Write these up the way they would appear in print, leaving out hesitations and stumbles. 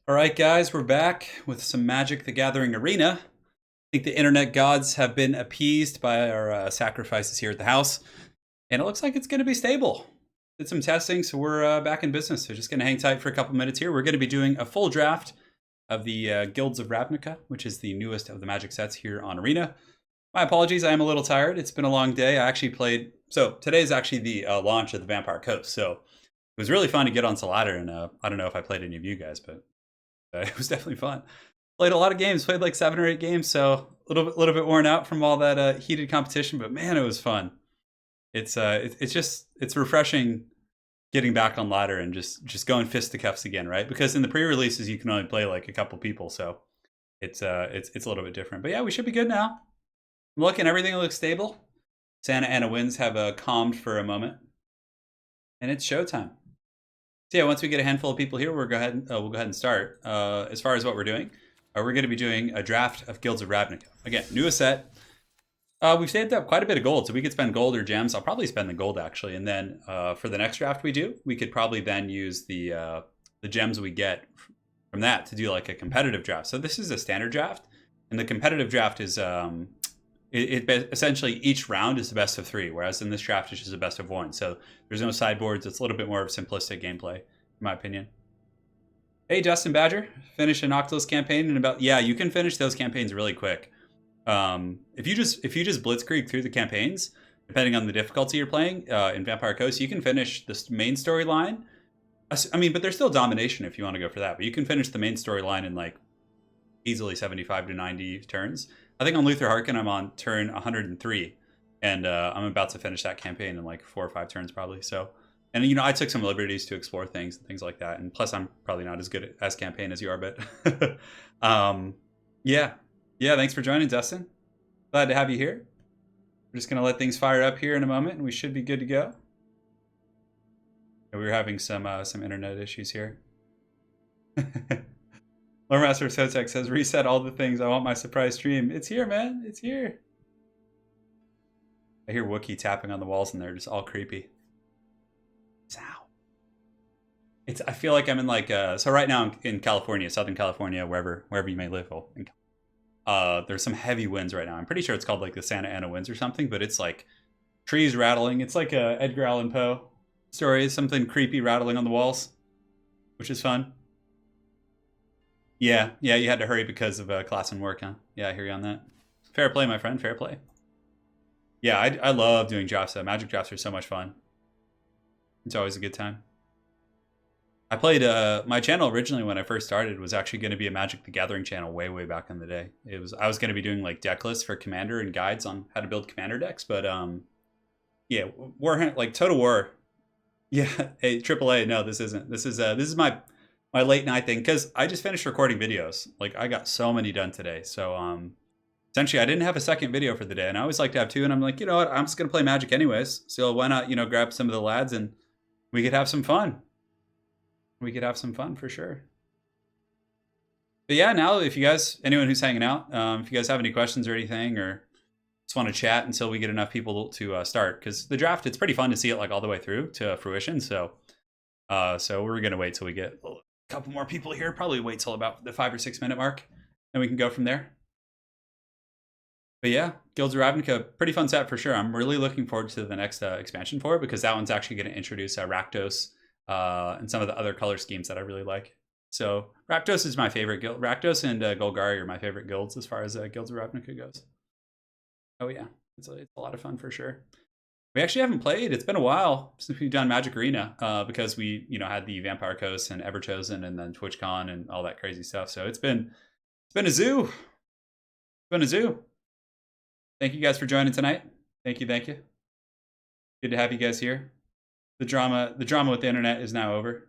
All right, guys, we're back with some Magic the Gathering Arena. I think the internet gods have been appeased by our sacrifices here at the house, and it looks like it's going to be stable. Did some testing, so we're back in business. So just going to hang tight for a couple minutes here. We're going to be doing a full draft of the Guilds of Ravnica, which is the newest of the Magic sets here on Arena. My apologies, I am a little tired. It's been a long day. I actually played. So today is actually the launch of the Vampire Coast. So it was really fun to get on Ladder, and I don't know if I played any of you guys, but it was definitely fun. Played a lot of games, played like 7 or 8 games, so a little bit worn out from all that heated competition, but man, it was fun. It's refreshing getting back on ladder and just going fisticuffs again, right? Because in the pre-releases you can only play like a couple people, so it's a little bit different. But yeah, we should be good now. I'm looking, everything looks stable. Santa Ana winds have calmed for a moment, and it's showtime. So yeah, once we get a handful of people here, we'll go ahead and start. As far as what we're doing, we're going to be doing a draft of Guilds of Ravnica. Again, newest set. We've saved up quite a bit of gold, so we could spend gold or gems. I'll probably spend the gold actually, and then for the next draft we do, we could probably then use the gems we get from that to do like a competitive draft. So this is a standard draft, and the competitive draft is essentially each round is the best of 3, whereas in this draft it's just a best of 1. So there's no sideboards. It's a little bit more of simplistic gameplay, in my opinion. Hey, Justin Badger, finish a Noctilus campaign in about you can finish those campaigns really quick. If you just blitzkrieg through the campaigns, depending on the difficulty you're playing in Vampire Coast, you can finish this main storyline. I mean, but there's still domination if you want to go for that. But you can finish the main storyline in like easily 75 to 90 turns. I think on Luther Harkin, I'm on turn 103, and I'm about to finish that campaign in like 4 or 5 turns probably. So, and you know, I took some liberties to explore things and things like that. And plus, I'm probably not as good as campaign as you are, but yeah. Thanks for joining, Dustin. Glad to have you here. We're just gonna let things fire up here in a moment, and we should be good to go. We were having some internet issues here. Lore Master Sotek says, reset all the things. I want my surprise stream. It's here, man. It's here. I hear Wookiee tapping on the walls and they're just all creepy. Ow. I feel like I'm in like so right now I'm in California, Southern California, wherever you may live. There's some heavy winds right now. I'm pretty sure it's called like the Santa Ana winds or something, but it's like trees rattling. It's like a Edgar Allan Poe story. It's something creepy rattling on the walls, which is fun. Yeah, you had to hurry because of class and work, huh? Yeah, I hear you on that. Fair play, my friend, fair play. Yeah, I love doing drafts. Magic drafts are so much fun. It's always a good time. I played my channel originally when I first started was actually going to be a Magic the Gathering channel way back in the day. I was going to be doing like deck lists for Commander and guides on how to build Commander decks, but yeah, Warhammer like Total War. Yeah, hey, AAA. No, this isn't. This is my late night thing because I just finished recording videos. Like I got so many done today. So essentially I didn't have a second video for the day, and I always like to have 2. And I'm like, you know what? I'm just gonna play Magic anyways. So why not, grab some of the lads and we could have some fun. We could have some fun for sure. But yeah, now if you guys, anyone who's hanging out, if you guys have any questions or anything, or just want to chat until we get enough people to start, because the draft, it's pretty fun to see it like all the way through to fruition. So we're gonna wait till we get a couple more people here. Probably wait till about the 5 or 6 minute mark, and we can go from there. But yeah, Guilds of Ravnica, pretty fun set for sure. I'm really looking forward to the next expansion for it, because that one's actually going to introduce Rakdos and some of the other color schemes that I really like. So Rakdos is my favorite guild. Rakdos and Golgari are my favorite guilds as far as Guilds of Ravnica goes. Oh yeah, it's a lot of fun for sure. We actually haven't played. It's been a while since we've done Magic Arena because we had the Vampire Coast and Everchosen and then TwitchCon and all that crazy stuff. So it's been a zoo. It's been a zoo. Thank you guys for joining tonight. Thank you. Good to have you guys here. The drama with the internet is now over.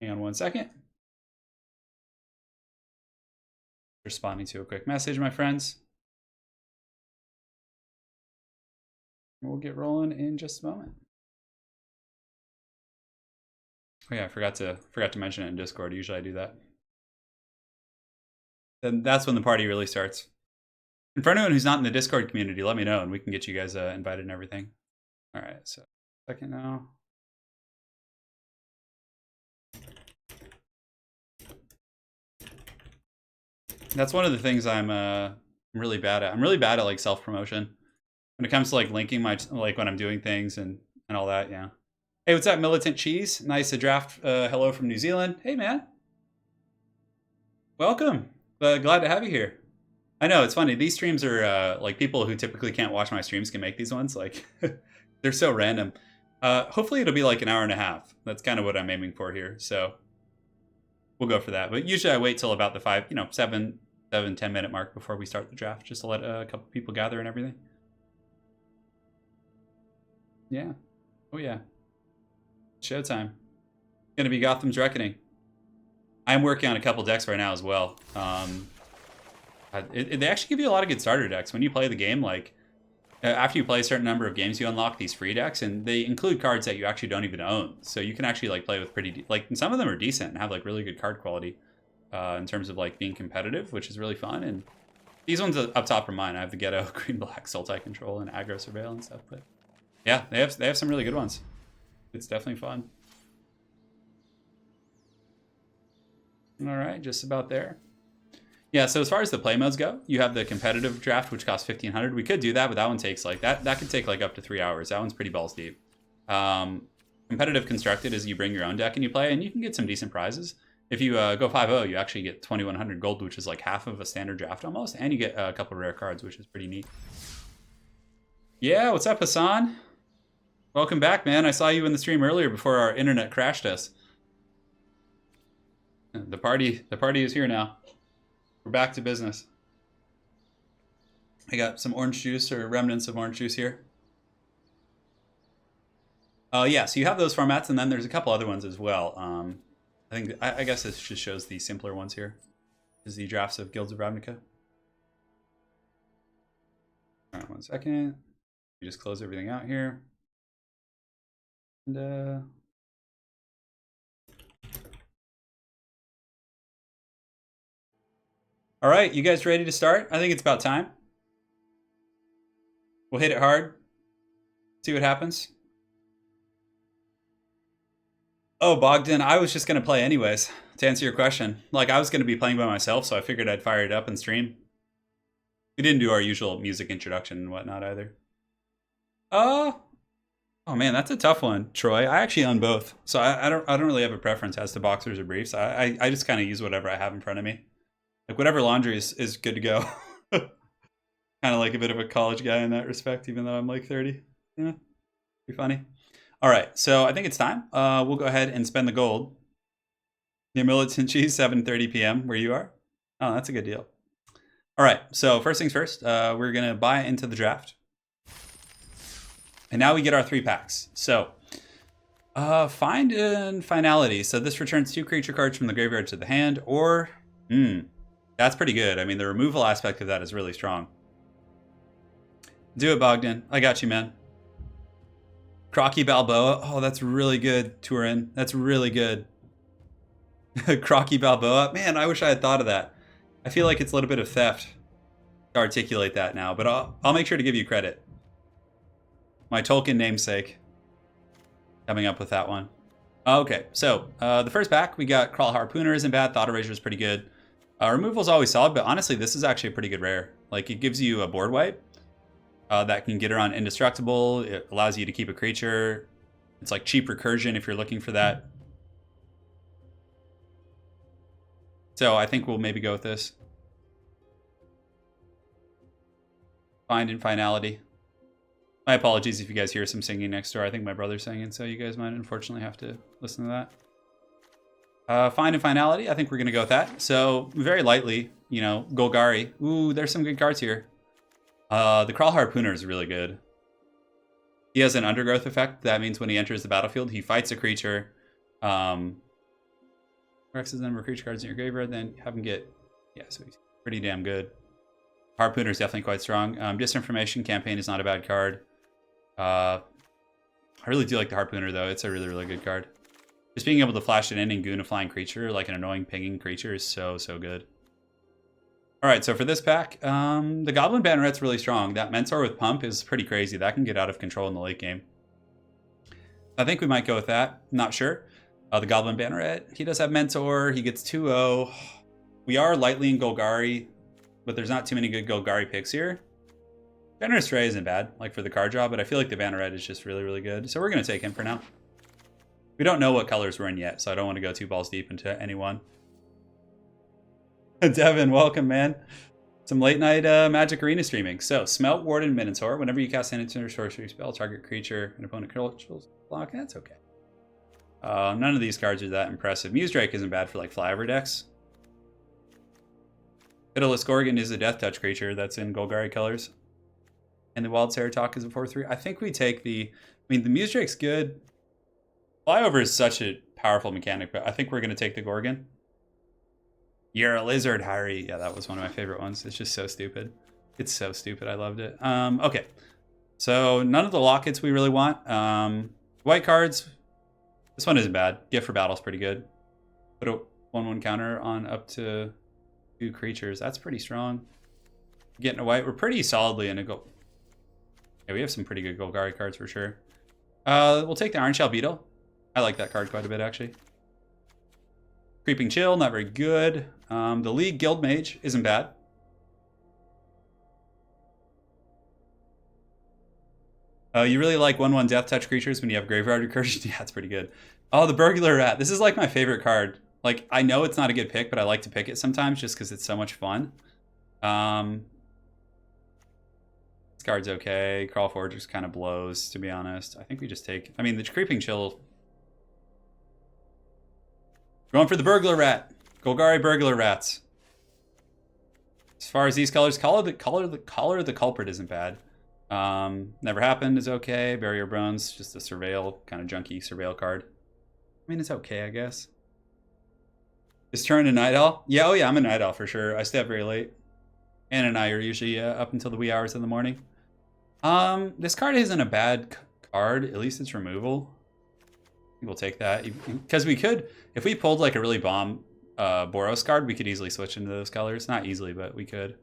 Hang on one second. Responding to a quick message, my friends. We'll get rolling in just a moment. Oh yeah, I forgot to mention it in Discord. Usually I do that. Then that's when the party really starts. And for anyone who's not in the Discord community, let me know and we can get you guys invited and everything. All right, so second now. That's one of the things I'm really bad at. I'm really bad at like self-promotion when it comes to like linking my like when I'm doing things and all that. Yeah. Hey, what's up, Militant Cheese? Nice to draft. Hello from New Zealand. Hey, man. Welcome. Glad to have you here. I know it's funny. These streams are like people who typically can't watch my streams can make these ones. Like they're so random. Hopefully it'll be like an hour and a half. That's kind of what I'm aiming for here. So we'll go for that. But usually I wait till about the 7, 10 minute mark before we start the draft, just to let a couple people gather and everything. Yeah. Oh yeah. Showtime. Gonna be Gotham's Reckoning. I'm working on a couple decks right now as well. They actually give you a lot of good starter decks when you play the game. Like after you play a certain number of games, you unlock these free decks, and they include cards that you actually don't even own. So you can actually like play with pretty some of them are decent and have like really good card quality in terms of like being competitive, which is really fun. And these ones up top are mine. I have the Ghetto, Green Black, Sultai Control, and Aggro Surveil and stuff. But yeah, they have some really good ones. It's definitely fun. All right, just about there. Yeah, so as far as the play modes go, you have the competitive draft, which costs 1,500. We could do that, but that one takes like that could take like up to 3 hours. That one's pretty balls deep. Competitive constructed is you bring your own deck and you play, and you can get some decent prizes. If you go 5-0, you actually get 2,100 gold, which is like half of a standard draft almost, and you get a couple rare cards, which is pretty neat. Yeah, what's up, Hassan? Welcome back, man. I saw you in the stream earlier before our internet crashed us. The party is here now. We're back to business. I got some orange juice or remnants of orange juice here. Yeah, so you have those formats, and then there's a couple other ones as well. I guess this just shows the simpler ones here. This is the drafts of Guilds of Ravnica. All right, 1 second. We just close everything out here. And all right, you guys ready to start? I think it's about time. We'll hit it hard. See what happens. Oh, Bogdan, I was just going to play anyways, to answer your question. Like, I was going to be playing by myself, so I figured I'd fire it up and stream. We didn't do our usual music introduction and whatnot either. Oh man, that's a tough one, Troy. I actually own both, so I don't really have a preference as to boxers or briefs. I just kind of use whatever I have in front of me. Like whatever laundry is good to go. Kind of like a bit of a college guy in that respect, even though I'm like 30. Yeah, be funny. All right, so I think it's time. We'll go ahead and spend the gold. Near Militant Cheese, 7:30 p.m. where you are. Oh, that's a good deal. All right, so first things first, we're gonna buy into the draft. And now we get our 3 packs. So, Find and Finality. So this returns 2 creature cards from the graveyard to the hand, or... that's pretty good. I mean, the removal aspect of that is really strong. Do it, Bogdan. I got you, man. Crocky Balboa. Oh, that's really good, Turin. That's really good. Crocky Balboa. Man, I wish I had thought of that. I feel like it's a little bit of theft to articulate that now, but I'll make sure to give you credit. My Tolkien namesake. Coming up with that one. Okay, so the first pack, we got Crawl Harpooner isn't bad. Thought Erasure is pretty good. Removal is always solid, but honestly, this is actually a pretty good rare. Like, it gives you a board wipe that can get around Indestructible. It allows you to keep a creature. It's like cheap recursion if you're looking for that. So I think we'll maybe go with this. Find and Finality. My apologies if you guys hear some singing next door. I think my brother's singing, so you guys might unfortunately have to listen to that. Find and Finality, I think we're going to go with that. So, very lightly, you know, Golgari. Ooh, there's some good cards here. The Crawl Harpooner is really good. He has an undergrowth effect. That means when he enters the battlefield, he fights a creature. Corrects the number of creature cards in your graveyard, then have him get... Yeah, so he's pretty damn good. Harpooner is definitely quite strong. Disinformation Campaign is not a bad card. I really do like the Harpooner, though. It's a really, really good card. Just being able to flash it in and goon a flying creature, like an annoying pinging creature, is so, so good. All right, so for this pack, the Goblin Banneret's really strong. That Mentor with Pump is pretty crazy. That can get out of control in the late game. I think we might go with that. Not sure. The Goblin Banneret, he does have Mentor. He gets 2-0. We are lightly in Golgari, but there's not too many good Golgari picks here. Generous Ray isn't bad, like for the card draw, but I feel like the Banneret is just really, really good. So we're going to take him for now. We don't know what colors we're in yet, so I don't want to go too balls deep into any one. Devin, welcome, man. Some late night Magic Arena streaming. So, Smelt, Warden, Minotaur. Whenever you cast an instant or sorcery spell, target creature, an opponent controls block. That's okay. None of these cards are that impressive. Muse Drake isn't bad for like flyover decks. Pitiless Gorgon is a Death Touch creature that's in Golgari colors. And the Wild Ceratok is a 4/3. I think we take the... I mean, the Muse Drake's good. Flyover is such a powerful mechanic, but I think we're going to take the Gorgon. You're a lizard, Harry. Yeah, that was one of my favorite ones. It's just so stupid. It's so stupid. I loved it. Okay. So none of the lockets we really want. White cards. This one isn't bad. Gift for Battle's pretty good. Put a 1/1 counter on up to 2 creatures. That's pretty strong. Getting a white. We're pretty solidly in a gold. Yeah, we have some pretty good Golgari cards for sure. We'll take the Iron Shell Beetle. I like that card quite a bit, actually. Creeping Chill, not very good. The League Guild Mage isn't bad. You really like 1/1 Death Touch creatures when you have Graveyard Recursion? Yeah, it's pretty good. Oh, the Burglar Rat. This is like my favorite card. Like, I know it's not a good pick, but I like to pick it sometimes just because it's so much fun. This card's okay. Crawl Forge just kind of blows, to be honest. I think we just take... I mean, the Creeping Chill... Going for the Burglar Rat. Golgari Burglar Rats. As far as these colors, Collar the Culprit isn't bad. Never Happened is okay. Barrier Bones, just a Surveil, kind of junky Surveil card. I mean, it's okay, I guess. Is Turn a Night Owl? Yeah, oh yeah, I'm a Night Owl for sure. I stay up very late. Anna and I are usually up until the wee hours of the morning. This card isn't a bad card. At least it's removal. I think we'll take that. Because we could, if we pulled like a really bomb Boros card, we could easily switch into those colors. Not easily, but we could.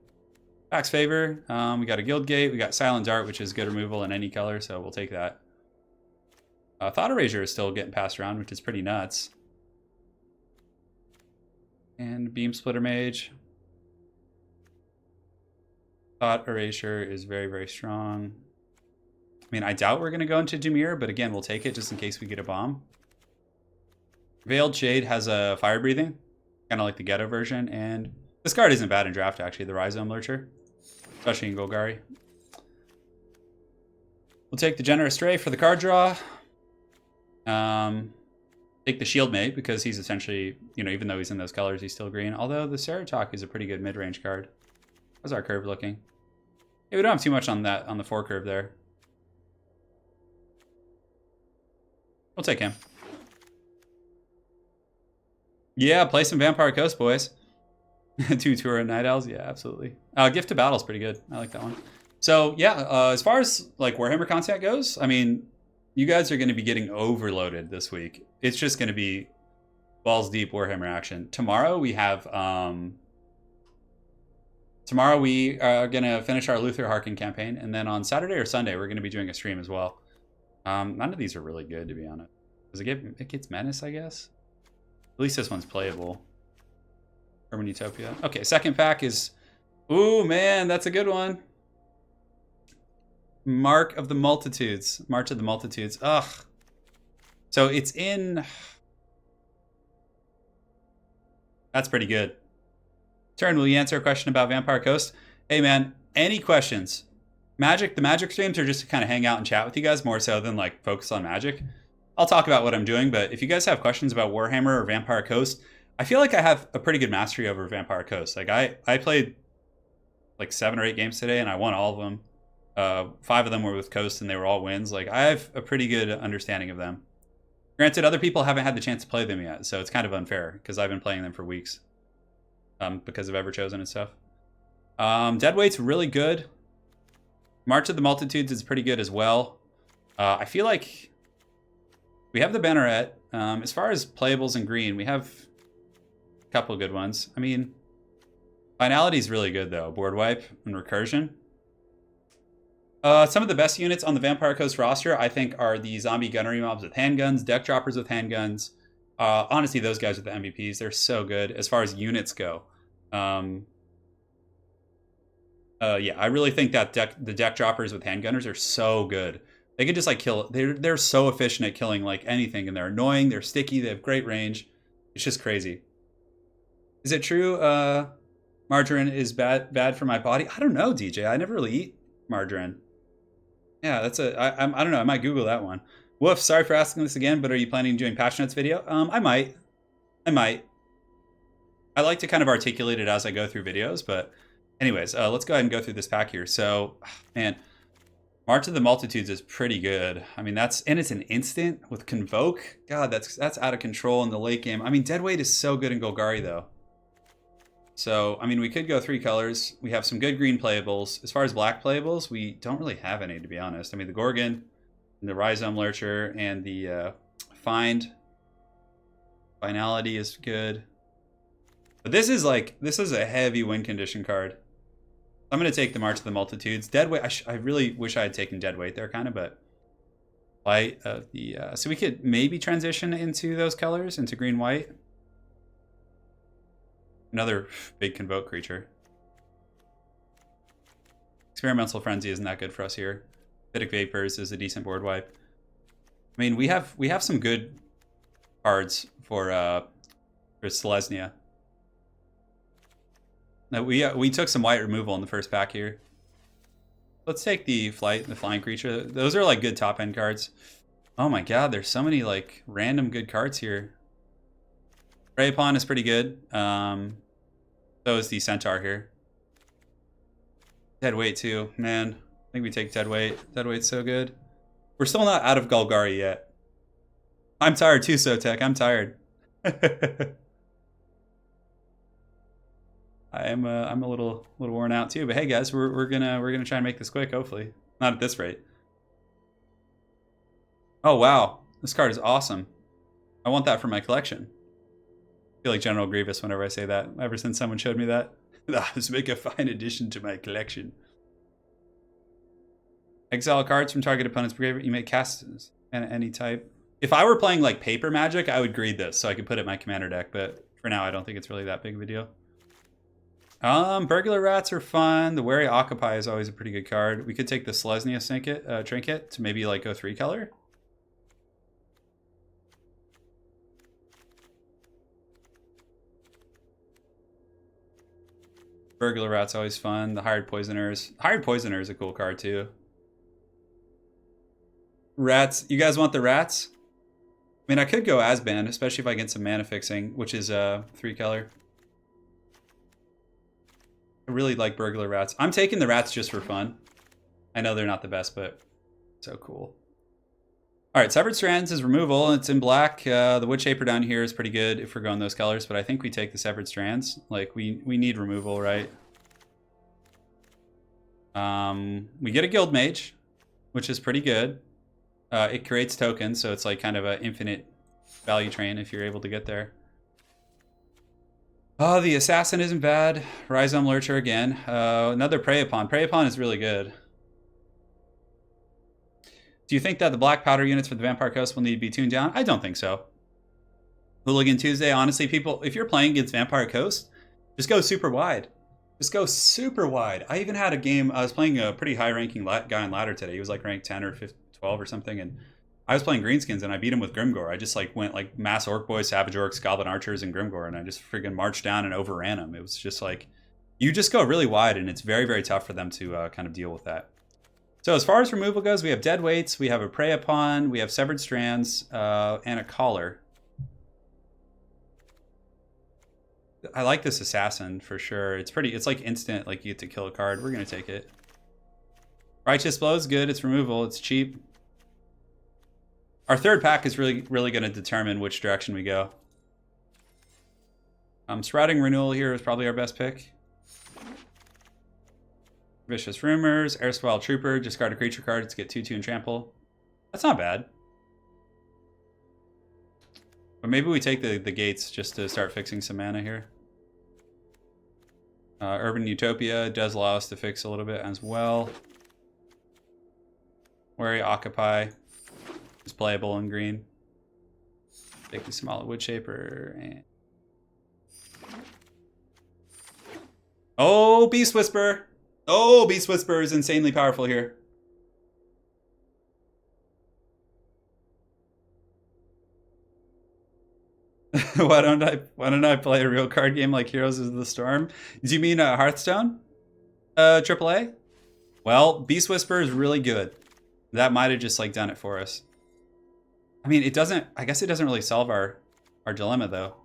Back's Favor. We got a Guild Gate. We got Silent Dart, which is good removal in any color, so we'll take that. Thought Erasure is still getting passed around, which is pretty nuts. And Beam Splitter Mage. Thought Erasure is very, very strong. I mean, I doubt we're going to go into Dimir, but again, we'll take it just in case we get a bomb. Veiled Shade has a Fire Breathing, kind of like the Ghetto version, and this card isn't bad in draft, actually, the Rhizome Lurcher, especially in Golgari. We'll take the Generous Stray for the card draw. Take the Shield Mate, because he's essentially, you know, even though he's in those colors, he's still green. Although the Ceratok is a pretty good mid-range card. How's our curve looking? Yeah, we don't have too much on that, on the 4 curve there. We'll take him. Yeah, play some Vampire Coast, boys. 2 Tour and Night Owls, yeah, absolutely. Gift to Battle's pretty good. I like that one. So yeah, as far as like Warhammer content goes, I mean, you guys are going to be getting overloaded this week. It's just going to be balls deep Warhammer action. Tomorrow we have tomorrow we are going to finish our Luther Harkin campaign, and then on Saturday or Sunday we're going to be doing a stream as well. None of these are really good, to be honest. Does it gets Menace, I guess? At least this one's playable. Urban Utopia. Okay, second pack is... Ooh, man, that's a good one. Mark of the Multitudes. March of the Multitudes. Ugh. So it's in... That's pretty good. Turn, will you answer a question about Vampire Coast? Hey, man, any questions? The Magic streams are just to kind of hang out and chat with you guys more so than like focus on Magic. I'll talk about what I'm doing, but if you guys have questions about Warhammer or Vampire Coast, I feel like I have a pretty good mastery over Vampire Coast. Like I played like 7 or 8 games today and I won all of them. 5 of them were with Coast and they were all wins. Like I have a pretty good understanding of them. Granted, other people haven't had the chance to play them yet, so it's kind of unfair because I've been playing them for weeks because of Everchosen and stuff. Deadweight's really good. March of the Multitudes is pretty good as well. I feel like we have the Banneret. As far as playables in green, we have a couple good ones. I mean, Finality is really good, though. Board Wipe and Recursion. Some of the best units on the Vampire Coast roster, I think, are the zombie gunnery mobs with handguns, deck droppers with handguns. Honestly, those guys are the MVPs. They're so good as far as units go. Yeah, I really think that the deck droppers with handgunners are so good. They can just like kill. They're so efficient at killing like anything, and they're annoying. They're sticky. They have great range. It's just crazy. Is it true? Margarine is bad for my body. I don't know, DJ. I never really eat margarine. Yeah, that's I don't know. I might Google that one. Woof. Sorry for asking this again, but are you planning on doing Passionate's video? I might. I might. I like to kind of articulate it as I go through videos, but anyways, let's go ahead and go through this pack here. So, man, March of the Multitudes is pretty good. I mean, it's an instant with Convoke. God, that's out of control in the late game. I mean, Deadweight is so good in Golgari, though. So, I mean, we could go 3 colors. We have some good green playables. As far as black playables, we don't really have any, to be honest. I mean, the Gorgon, and the Rhizome Lurcher, and the Finality is good. But this is a heavy win condition card. I'm going to take the March of the Multitudes. Deadweight, I really wish I had taken Deadweight there, kind of, but light of the... so we could maybe transition into those colors, into green-white. Another big Convoke creature. Experimental Frenzy isn't that good for us here. Acidic Vapors is a decent board wipe. I mean, we have some good cards for Selesnya. Now we took some white removal in the first pack here. Let's take the flying creature. Those are like good top end cards. Oh my god, there's so many like random good cards here. Prey Upon is pretty good. So is the Centaur here. Deadweight too, man. I think we take Deadweight. Deadweight's so good. We're still not out of Golgari yet. I'm tired too, Sotek. I'm tired. I'm a little worn out too, but hey guys, we're gonna try and make this quick. Hopefully, not at this rate. Oh wow, this card is awesome. I want that for my collection. I feel like General Grievous whenever I say that. Ever since someone showed me that, this make a fine addition to my collection. Exile cards from target opponent's graveyard. You may cast any type. If I were playing like paper Magic, I would greed this so I could put it in my commander deck. But for now, I don't think it's really that big of a deal. Burglar Rats are fun. The Wary Occupy is always a pretty good card. We could take the Selesnya Trinket to maybe like go 3 color. Burglar Rat's always fun. The Hired Poisoners. Hired Poisoner is a cool card too. Rats. You guys want the Rats? I mean, I could go Asban, especially if I get some mana fixing, which is 3 color. I really like Burglar Rats. I'm taking the Rats just for fun. I know they're not the best, but so cool. All right, Severed Strands is removal. It's in black. The Wood Shaper down here is pretty good if we're going those colors, but I think we take the Severed Strands. Like, we need removal, right? We get a Guild Mage, which is pretty good. It creates tokens, so it's like kind of an infinite value train if you're able to get there. Oh, the Assassin isn't bad. Rhizome Lurcher again. Another Prey Upon. Prey Upon is really good. Do you think that the black powder units for the Vampire Coast will need to be tuned down? I don't think so. Hooligan Tuesday, honestly, people, if you're playing against Vampire Coast, just go super wide. Just go super wide. I even had a game, I was playing a pretty high-ranking guy on ladder today. He was like ranked 10 or 12 or something, and I was playing Greenskins, and I beat him with Grimgore. I just like went like Mass Orc Boys, Savage Orcs, Goblin Archers, and Grimgore, and I just freaking marched down and overran him. It was just like, you just go really wide, and it's very, very tough for them to kind of deal with that. So as far as removal goes, we have Deadweights, we have a Prey Upon, we have Severed Strands, and a Collar. I like this Assassin for sure. It's like instant, like you get to kill a card. We're gonna take it. Righteous Blow is good. It's removal. It's cheap. Our third pack is really going to determine which direction we go. Sprouting Renewal here is probably our best pick. Vicious Rumors, Erstwhile Trooper, discard a creature card to get 2/2 and trample. That's not bad. But maybe we take the gates just to start fixing some mana here. Urban Utopia does allow us to fix a little bit as well. Wary Occupy is playable in green. Take the Small Wood Shaper and Oh, Beast Whisper. Oh, Beast Whisper is insanely powerful here. Why don't I play a real card game like Heroes of the Storm? Do you mean Hearthstone? AAA? Well, Beast Whisper is really good. That might have just like done it for us. I mean, it doesn't. I guess it doesn't really solve our dilemma though.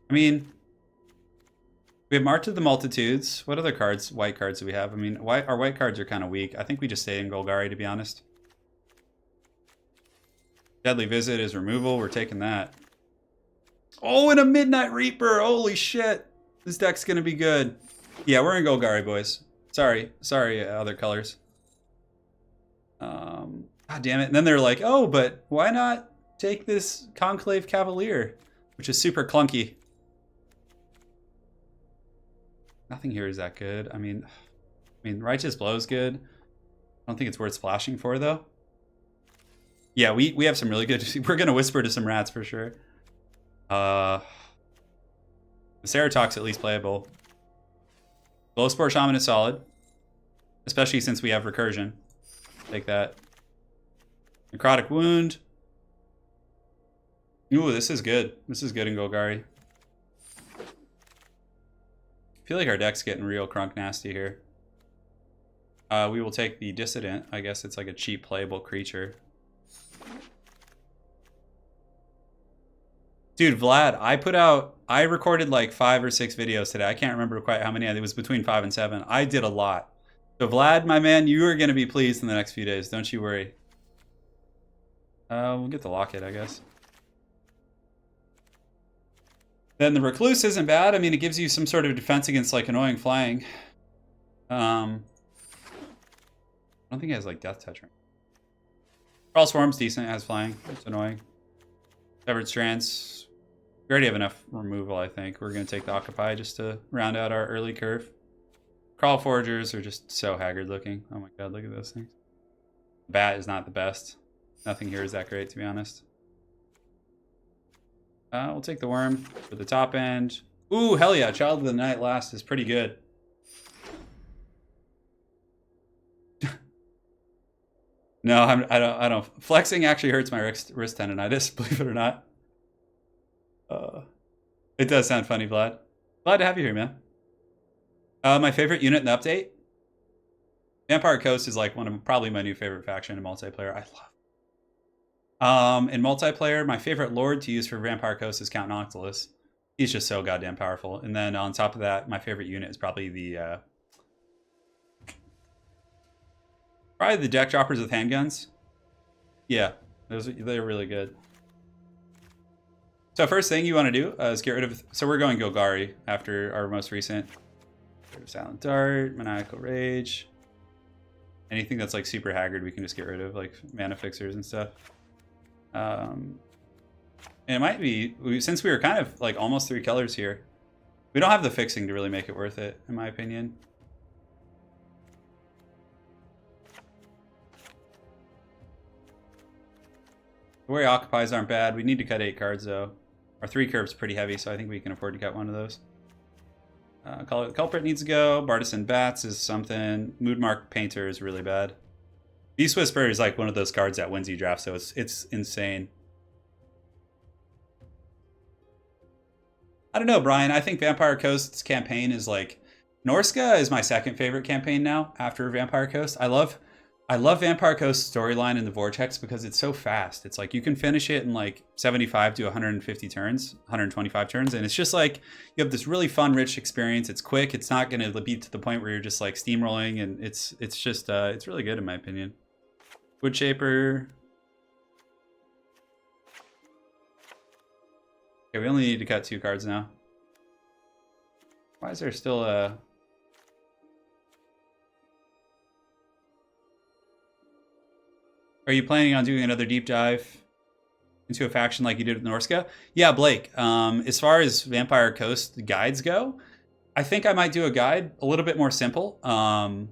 I mean, we have March of the Multitudes. What other cards, white cards, do we have? I mean, our white cards are kind of weak. I think we just stay in Golgari, to be honest. Deadly Visit is removal. We're taking that. Oh, and a Midnight Reaper. Holy shit. This deck's going to be good. Yeah, we're in Golgari, boys. Sorry, other colors. God damn it. And then they're like, oh, but why not take this Conclave Cavalier, which is super clunky. Nothing here is that good. I mean, Righteous Blow is good. I don't think it's worth splashing for, though. Yeah, we have some really good... We're going to Whisper to some rats for sure. The Ceratox at least playable. Glowspore Shaman is solid. Especially since we have Recursion. Take that. Necrotic Wound. Ooh, this is good. This is good in Golgari. I feel like our deck's getting real crunk nasty here. We will take the Dissident. I guess it's like a cheap playable creature. Dude, Vlad, I recorded like 5 or 6 videos today. I can't remember quite how many. It was between 5 and 7. I did a lot. So Vlad, my man, you are going to be pleased in the next few days. Don't you worry. We'll get the Locket, I guess. Then the Recluse isn't bad. I mean, it gives you some sort of defense against like annoying flying. I don't think it has like Death Touch. Crawl Swarm's decent. It has flying. It's annoying. Severed Strands. We already have enough removal, I think. We're going to take the Occupy just to round out our early curve. Crawl Forgers are just so haggard looking. Oh my god, look at those things. Bat is not the best. Nothing here is that great, to be honest. We'll take the Worm for the top end. Ooh, hell yeah. Child of the Night Last is pretty good. No, I don't. Flexing actually hurts my wrist tendonitis, believe it or not. It does sound funny, Vlad. Glad to have you here, man. My favorite unit in the update? Vampire Coast is like probably my new favorite faction in multiplayer. I love. In multiplayer, my favorite lord to use for Vampire Coast is Count Noctilus. He's just so goddamn powerful. And then on top of that, my favorite unit is probably the deck droppers with handguns. Yeah, they're really good. So first thing you want to do is get rid of... So we're going Golgari after our most recent. Get rid of Silent Dart, Maniacal Rage. Anything that's like super haggard we can just get rid of, like mana fixers and stuff. And it might be... Since we were kind of like almost 3 colors here, we don't have the fixing to really make it worth it, in my opinion. The way Occupies aren't bad. We need to cut 8 cards though. Our 3 curve's pretty heavy, so I think we can afford to cut one of those. Culprit needs to go. Bartisan Bats is something. Moodmark Painter is really bad. Beast Whisper is like one of those cards that wins you draft, so it's insane. I don't know, Brian. I think Vampire Coast's campaign is like... Norska is my second favorite campaign now after Vampire Coast. I love Vampire Coast's storyline in the Vortex because it's so fast. It's like you can finish it in like 75 to 150 turns, 125 turns. And it's just like you have this really fun, rich experience. It's quick. It's not going to be to the point where you're just like steamrolling. And it's just, it's really good in my opinion. Woodshaper. Okay, we only need to cut 2 cards now. Why is there still a... Are you planning on doing another deep dive into a faction like you did with Norska? Yeah, Blake. As far as Vampire Coast guides go, I think I might do a guide a little bit more simple. I'm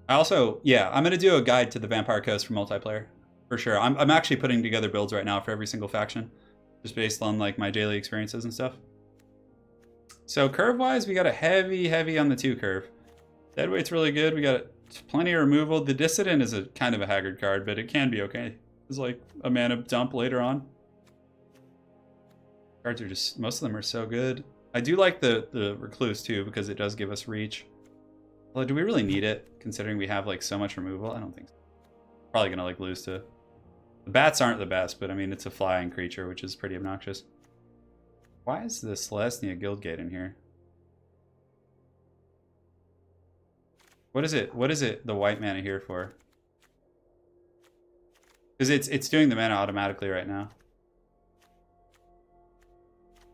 going to do a guide to the Vampire Coast for multiplayer for sure. I'm actually putting together builds right now for every single faction, just based on like my daily experiences and stuff. So curve-wise, we got a heavy on the 2 curve. Deadweight's really good. We got plenty of removal. The Dissident is a kind of a haggard card, but it can be okay. It's like a mana dump later on. Cards are just, most of them are so good. I do like the Recluse too, because it does give us reach. Although, do we really need it, considering we have like so much removal? I don't think so. Probably gonna like lose to... The bats aren't the best, but I mean, it's a flying creature, which is pretty obnoxious. Why is the Celestia Guildgate in here? What is it? What is it the white mana here for? Because it's doing the mana automatically right now.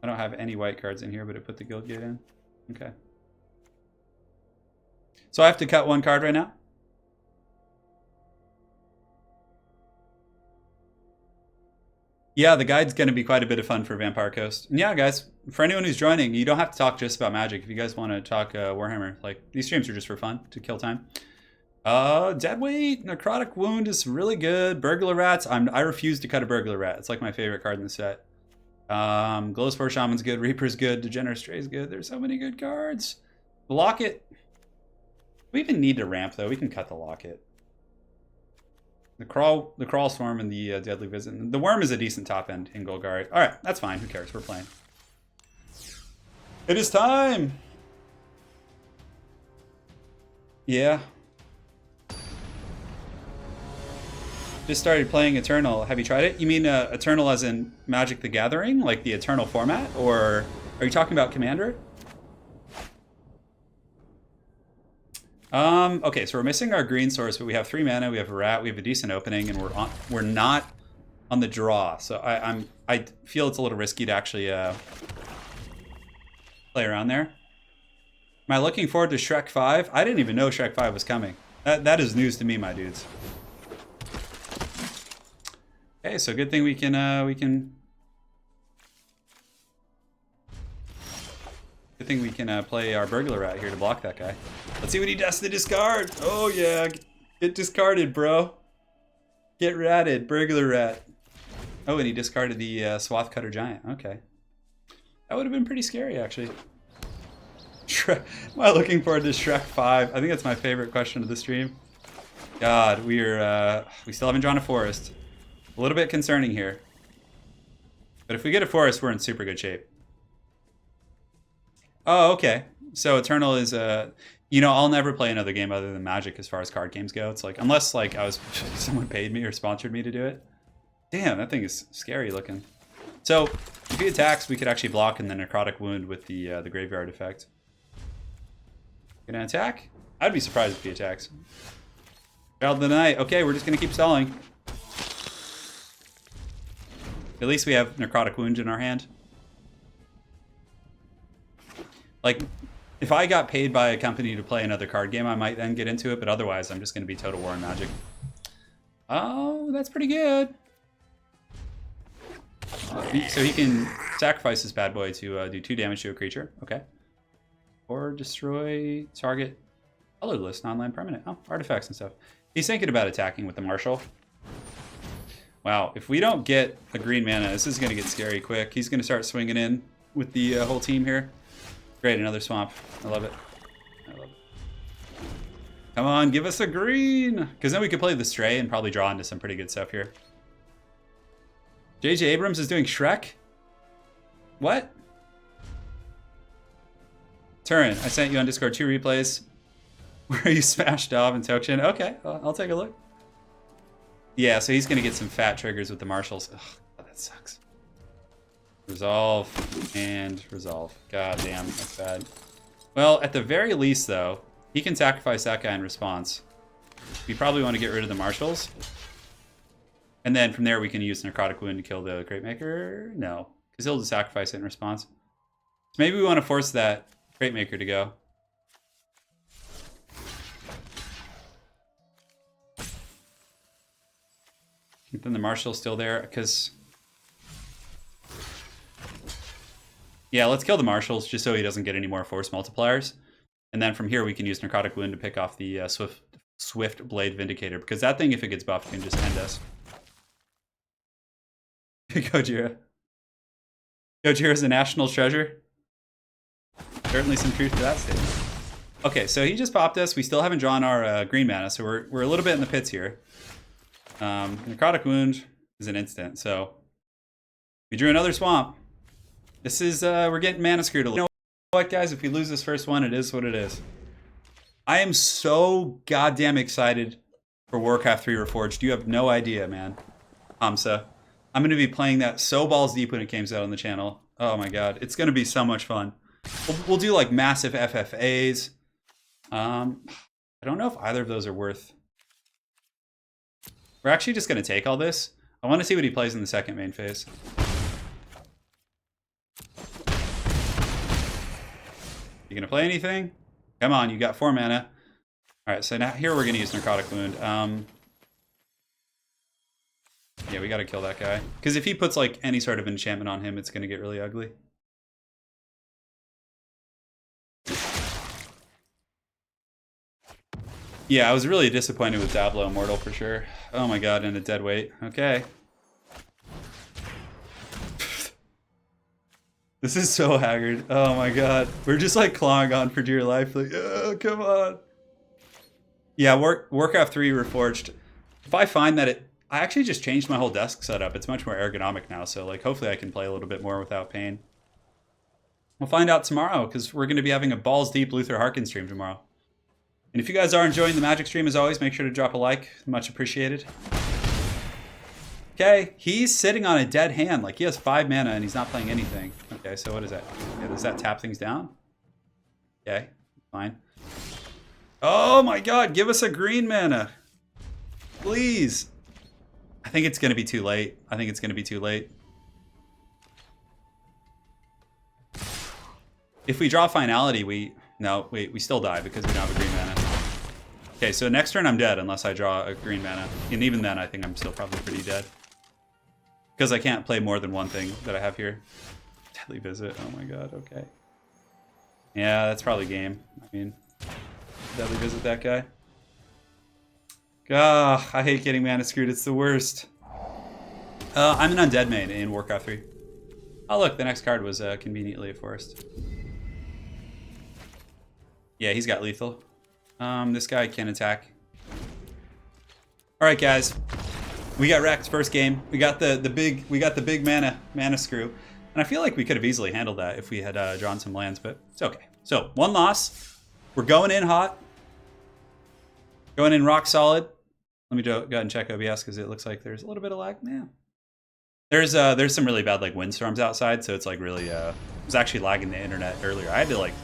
I don't have any white cards in here, but it put the Guildgate in. Okay. So I have to cut 1 card right now? Yeah, the guide's going to be quite a bit of fun for Vampire Coast. And yeah, guys, for anyone who's joining, you don't have to talk just about Magic. If you guys want to talk Warhammer, like, these streams are just for fun, to kill time. Deadweight, Necrotic Wound is really good. Burglar Rats, I refuse to cut a Burglar Rat. It's like my favorite card in the set. Glowspore Shaman's good. Reaper's good. Degenerate Stray's good. There's so many good cards. The Locket. We even need to ramp, though. We can cut the Locket. The Crawl Swarm and the Deadly Visit. The Worm is a decent top end in Golgari. Alright, that's fine. Who cares? We're playing. It is time! Yeah. Just started playing Eternal. Have you tried it? You mean Eternal as in Magic the Gathering? Like the Eternal format? Or are you talking about Commander? Okay, so we're missing our green source, but we have 3 mana, we have a rat, we have a decent opening, and we're not on the draw. So I feel it's a little risky to actually play around there. Am I looking forward to Shrek 5? I didn't even know Shrek 5 was coming. That is news to me, my dudes. Okay, so good thing we can Good thing we can play our Burglar Rat here to block that guy. Let's see what he does to discard. Oh yeah, get discarded, bro. Get ratted, Burglar Rat. Oh, and he discarded the Swath Cutter Giant. Okay. That would have been pretty scary, actually. Am I looking forward to Shrek 5? I think that's my favorite question of the stream. God, we still haven't drawn a forest. A little bit concerning here. But if we get a forest, we're in super good shape. Oh, okay. So Eternal is you know, I'll never play another game other than Magic as far as card games go. It's like, unless like someone paid me or sponsored me to do it. Damn, that thing is scary looking. So if he attacks, we could actually block and then Necrotic Wound with the Graveyard effect. Gonna attack? I'd be surprised if he attacks. Child of the Night. Okay, we're just gonna keep stalling. At least we have Necrotic Wound in our hand. Like, if I got paid by a company to play another card game, I might then get into it, but otherwise I'm just going to be Total War and Magic. Oh, that's pretty good. So he can sacrifice this bad boy to do 2 damage to a creature. Okay. Or destroy target colorless non-land permanent. Oh, artifacts and stuff. He's thinking about attacking with the Marshal. Wow, if we don't get a green mana, this is going to get scary quick. He's going to start swinging in with the whole team here. Great, another swamp. I love it. I love it. Come on, give us a green! Because then we could play the Stray and probably draw into some pretty good stuff here. J.J. Abrams is doing Shrek? What? Turin, I sent you on Discord 2 replays where you smashed Dov and Tokshin. Okay, I'll take a look. Yeah, so he's going to get some fat triggers with the Marshals. Ugh, that sucks. Resolve and resolve. God damn, that's bad. Well, at the very least, though, he can sacrifice that guy in response. We probably want to get rid of the Marshals. And then from there, we can use Necrotic Wound to kill the Greatmaker. No, because he'll just sacrifice it in response. So maybe we want to force that Greatmaker to go. Then the Marshal's still there, because... Yeah, let's kill the Marshals just so he doesn't get any more force multipliers. And then from here we can use Necrotic Wound to pick off the Swift Blade Vindicator, because that thing, if it gets buffed, can just end us. Gojira. Gojira's a national treasure. certainly some truth to that statement. Okay, so he just popped us. We still haven't drawn our green mana, so we're a little bit in the pits here. Necrotic Wound is an instant, so we drew another swamp. This is, we're getting mana screwed a little. You know what, guys? If we lose this first one, it is what it is. I am so goddamn excited for Warcraft 3 Reforged. You have no idea, man. Hamsa. I'm going to be playing that so balls deep when it comes out on the channel. Oh my god. It's going to be so much fun. We'll do like massive FFAs. I don't know if either of those are worth... We're actually just going to take all this. I want to see what he plays in the second main phase. You going to play anything? Come on, you got 4 mana. Alright, so now here we're going to use Necrotic Wound. Yeah, we got to kill that guy. Because if he puts like any sort of enchantment on him, it's going to get really ugly. Yeah, I was really disappointed with Diablo Immortal for sure. Oh my god, and a dead weight. Okay. This is so haggard. Oh my god. We're just like clawing on for dear life. Like, oh, come on. Yeah, Warcraft 3 Reforged. If I find that I actually just changed my whole desk setup. It's much more ergonomic now, so like hopefully I can play a little bit more without pain. We'll find out tomorrow, because we're going to be having a balls deep Luther Harkin stream tomorrow. And if you guys are enjoying the Magic stream, as always, make sure to drop a like. Much appreciated. Okay, he's sitting on a dead hand. Like, he has 5 mana and he's not playing anything. Okay, so what is that? Okay, does that tap things down? Okay, fine. Oh my god, give us a green mana. Please. I think it's going to be too late. I think it's going to be too late. If we draw Finality, no, wait, we still die because we don't have a green mana. Okay, so next turn I'm dead unless I draw a green mana. And even then, I think I'm still probably pretty dead. Because I can't play more than one thing that I have here. Deadly Visit, oh my god, okay. Yeah, that's probably game. I mean, Deadly Visit that guy. Gah, I hate getting mana screwed, it's the worst. I'm an undead main in Warcraft 3. Oh look, the next card was conveniently a forest. Yeah, he's got lethal. This guy can attack. All right, guys, we got wrecked first game. We got the big mana screw, and I feel like we could have easily handled that if we had drawn some lands, but it's okay. So 1 loss. We're going in hot. Going in rock solid. Let me go ahead and check OBS because it looks like there's a little bit of lag. Yeah. There's some really bad like windstorms outside, so it's like really it was actually lagging the internet earlier. I had to like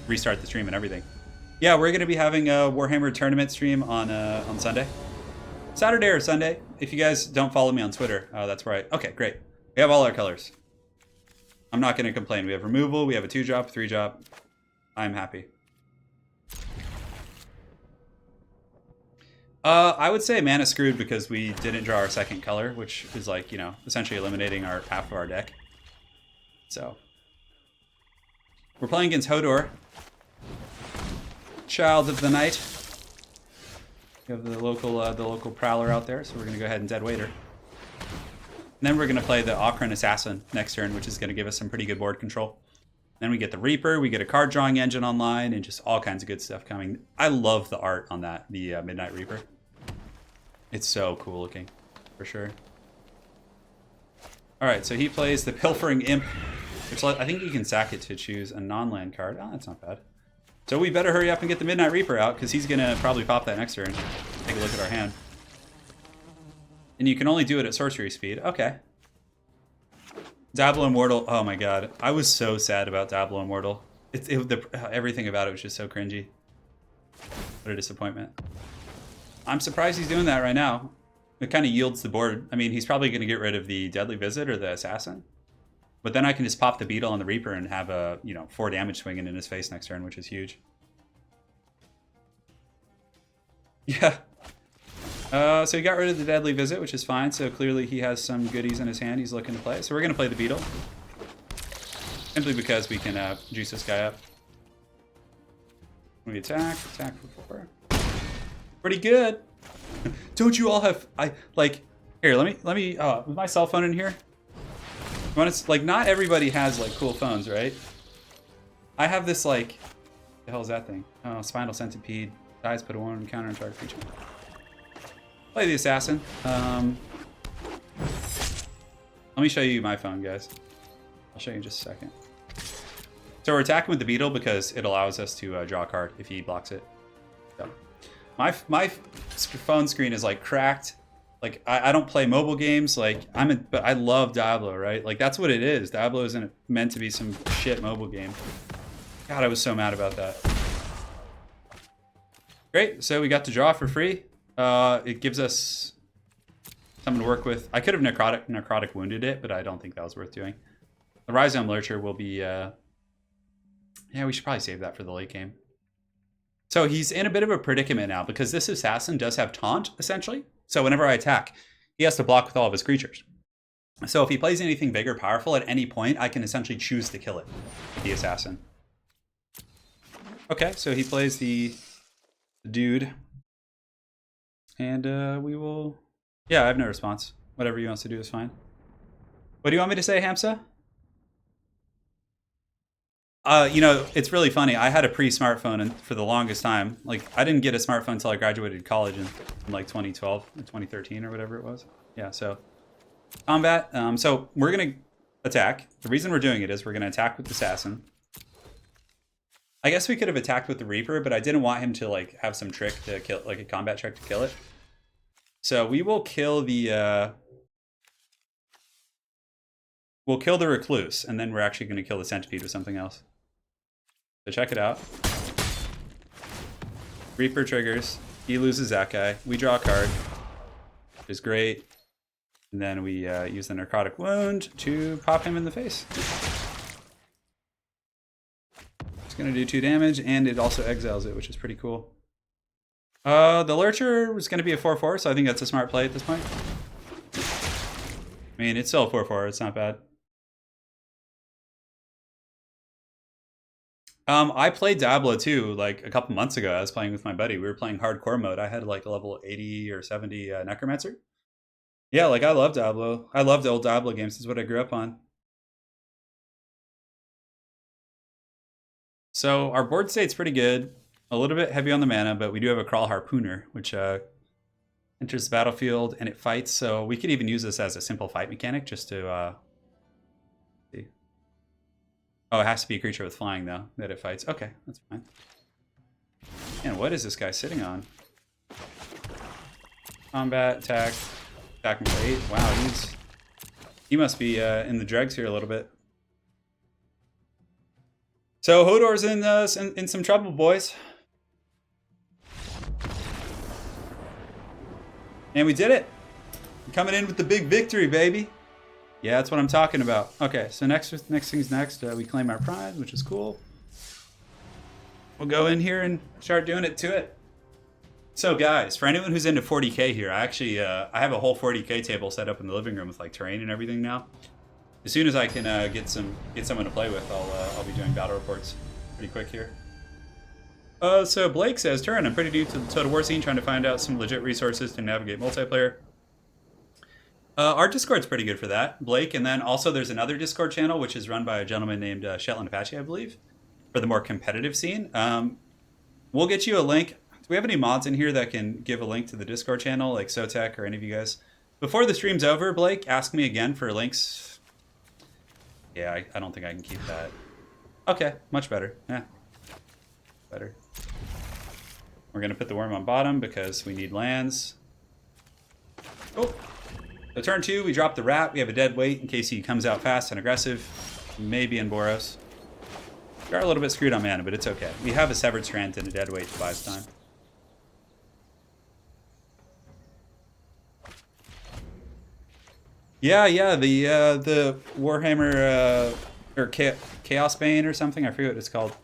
restart the stream and everything. Yeah, we're gonna be having a Warhammer tournament stream on Sunday, Saturday or Sunday. If you guys don't follow me on Twitter, that's right. Okay, great. We have all our colors. I'm not gonna complain. We have removal. We have a 2-drop, 3-drop. I'm happy. I would say mana screwed because we didn't draw our second color, which is like, you know, essentially eliminating our half of our deck. So we're playing against Hodor, Child of the Night. We have the local prowler out there, so we're gonna go ahead and dead weight her. And then we're gonna play the Okran Assassin next turn, which is gonna give us some pretty good board control. Then we get the Reaper, we get a card drawing engine online, and just all kinds of good stuff coming. I love the art on that, the Midnight Reaper. It's so cool looking, for sure. All right, so he plays the Pilfering Imp, which I think you can sack it to choose a non-land card. Oh, that's not bad. So we better hurry up and get the Midnight Reaper out, because he's gonna probably pop that next turn. Take a look at our hand. And you can only do it at sorcery speed. Okay. Diablo Immortal. Oh my god. I was so sad about Diablo Immortal. Everything about it was just so cringy. What a disappointment. I'm surprised he's doing that right now. It kind of yields the board. I mean, he's probably going to get rid of the Deadly Visit or the Assassin. But then I can just pop the Beetle on the Reaper and have a, 4 damage swinging in his face next turn, which is huge. Yeah. So he got rid of the Deadly Visit, which is fine. So clearly he has some goodies in his hand he's looking to play. So we're going to play the Beetle. Simply because we can juice this guy up. We attack for 4. Pretty good. Don't you all have... Here, let me with my cell phone in here. When it's, like, not everybody has, like, cool phones, right? I have this like, the hell is that thing? Oh, spinal centipede. Dies, put a 1 counter on target creature. Play the assassin. Let me show you my phone, guys. I'll show you in just a second. So we're attacking with the beetle because it allows us to draw a card if he blocks it. So my phone screen is like cracked. Like I don't play mobile games. Like but I love Diablo, right? Like that's what it is. Diablo isn't meant to be some shit mobile game. God, I was so mad about that. Great, so we got to draw for free. It gives us something to work with. I could have necrotic wounded it, but I don't think that was worth doing. The Rhizome Lurcher will be, yeah, we should probably save that for the late game. So he's in a bit of a predicament now because this assassin does have taunt, essentially. So whenever I attack, he has to block with all of his creatures. So if he plays anything big or powerful at any point, I can essentially choose to kill it with the assassin. Okay, so he plays the dude. And we will... Yeah, I have no response. Whatever he wants to do is fine. What do you want me to say, Hamsa? You know, it's really funny. I had a pre-smartphone for the longest time. Like, I didn't get a smartphone until I graduated college in like 2012 or 2013 or whatever it was. Yeah, so combat. So we're going to attack. The reason we're doing it is we're going to attack with the Assassin. I guess we could have attacked with the Reaper, but I didn't want him to like have some trick to kill, like a combat trick to kill it. So we will kill the... we'll kill the Recluse, and then we're actually going to kill the Centipede with something else. So check it out. Reaper triggers. He loses that guy. We draw a card, which is great. And then we use the Necrotic Wound to pop him in the face. It's going to do 2 damage, and it also exiles it, which is pretty cool. The Lurcher was going to be a 4/4, so I think that's a smart play at this point. I mean, it's still a 4/4. It's not bad. I played Diablo too, like a couple months ago. I was playing with my buddy. We were playing hardcore mode. I had like a level 80 or 70 Necromancer. Yeah, like I love Diablo. I love the old Diablo games. This is what I grew up on. So our board state's pretty good. A little bit heavy on the mana, but we do have a Crawl Harpooner, which enters the battlefield and it fights. So we could even use this as a simple fight mechanic just to... see. Oh, it has to be a creature with flying, though, that it fights. Okay, that's fine. And what is this guy sitting on? Combat, attack, attacking for 8. Wow, he must be in the dregs here a little bit. So Hodor's in some trouble, boys. And we did it. We're coming in with the big victory, baby. Yeah, that's what I'm talking about. Okay, so next thing's next. We claim our pride, which is cool. We'll go in here and start doing it to it. So guys, for anyone who's into 40k here, I actually I have a whole 40k table set up in the living room with like terrain and everything now. As soon as I can get someone to play with, I'll be doing battle reports pretty quick here. So Blake says, Turin, I'm pretty new to the Total War scene, trying to find out some legit resources to navigate multiplayer. Our Discord's pretty good for that, Blake. And then also there's another Discord channel, which is run by a gentleman named Shetland Apache, I believe, for the more competitive scene. We'll get you a link. Do we have any mods in here that can give a link to the Discord channel, like Sotek or any of you guys? Before the stream's over, Blake, ask me again for links. Yeah, I don't think I can keep that. Okay, much better. Yeah, better. We're going to put the worm on bottom because we need lands. Oh. So turn 2, we drop the rat. We have a dead weight in case he comes out fast and aggressive. Maybe in Boros. We are a little bit screwed on mana, but it's okay. We have a Severed Strand and a dead weight to buy us time. Yeah, the Warhammer or Chaos Bane or something. I forget what it's called.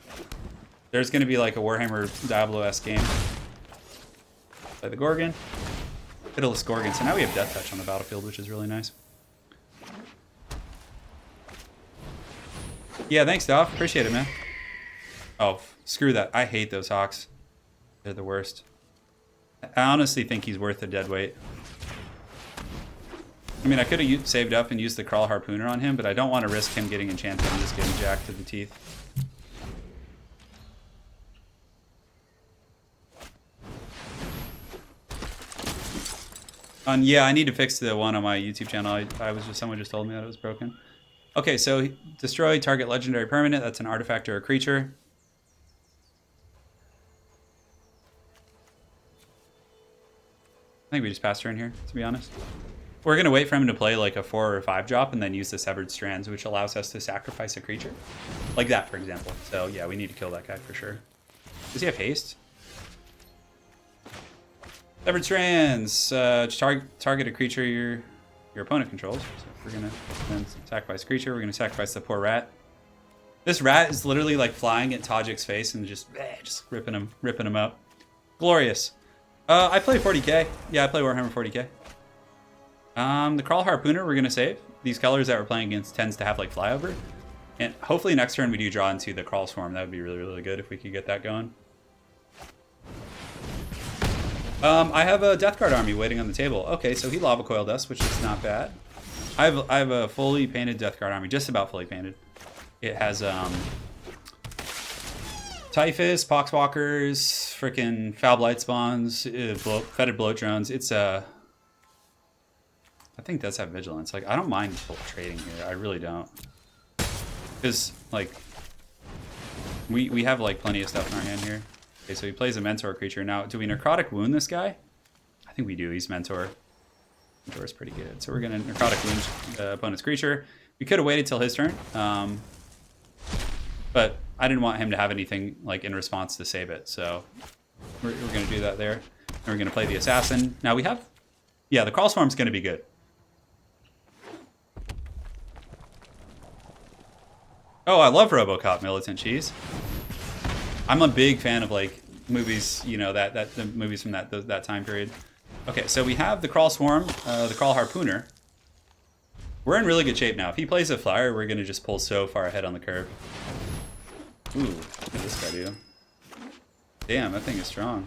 There's going to be like a Warhammer Diablo-esque game. Play the Gorgon. Pitiless Gorgon. So now we have Death Touch on the battlefield, which is really nice. Yeah, thanks, Dolph. Appreciate it, man. Oh, screw that. I hate those Hawks. They're the worst. I honestly think he's worth a dead weight. I mean, I could have saved up and used the Crawl Harpooner on him, but I don't want to risk him getting enchanted and just getting jacked to the teeth. Yeah, I need to fix the one on my YouTube channel. Someone just told me that it was broken. Okay, so destroy target legendary permanent. That's an artifact or a creature. I think we just passed turn here, to be honest. We're going to wait for him to play like a 4 or 5 drop and then use the Severed Strands, which allows us to sacrifice a creature. Like that, for example. So yeah, we need to kill that guy for sure. Does he have haste? Severed Strands. Target a creature your opponent controls. So we're going to then sacrifice a creature. We're going to sacrifice the poor rat. This rat is literally like flying at Tajik's face and just ripping him up. Glorious. I play 40k. Yeah, I play Warhammer 40k. The Crawl Harpooner we're going to save. These colors that we're playing against tends to have like flyover. And hopefully next turn we do draw into the Crawl Swarm. That would be really, really good if we could get that going. I have a Death Guard army waiting on the table. Okay, so he lava coiled us, which is not bad. I have a fully painted Death Guard army, just about fully painted. It has Typhus, Poxwalkers, freaking Foul Blight Spawns, Fetid Bloat Drones. It's I think it does have Vigilance. Like, I don't mind trading here. I really don't. Because, like, we have, like, plenty of stuff in our hand here. Okay, so he plays a Mentor creature. Now, do we Necrotic Wound this guy? I think we do. He's Mentor. Mentor's pretty good. So we're going to Necrotic Wound the opponent's creature. We could have waited till his turn. But I didn't want him to have anything, like, in response to save it. So we're going to do that there. And we're going to play the Assassin. Now, we have... Yeah, the Crawl Swarm's going to be good. Oh, I love RoboCop Militant Cheese. I'm a big fan of like movies, you know, the movies from that time period. Okay, so we have the Crawl Swarm, the Crawl Harpooner. We're in really good shape now. If he plays a flyer, we're gonna just pull so far ahead on the curve. Ooh, what did this guy do? Damn, that thing is strong.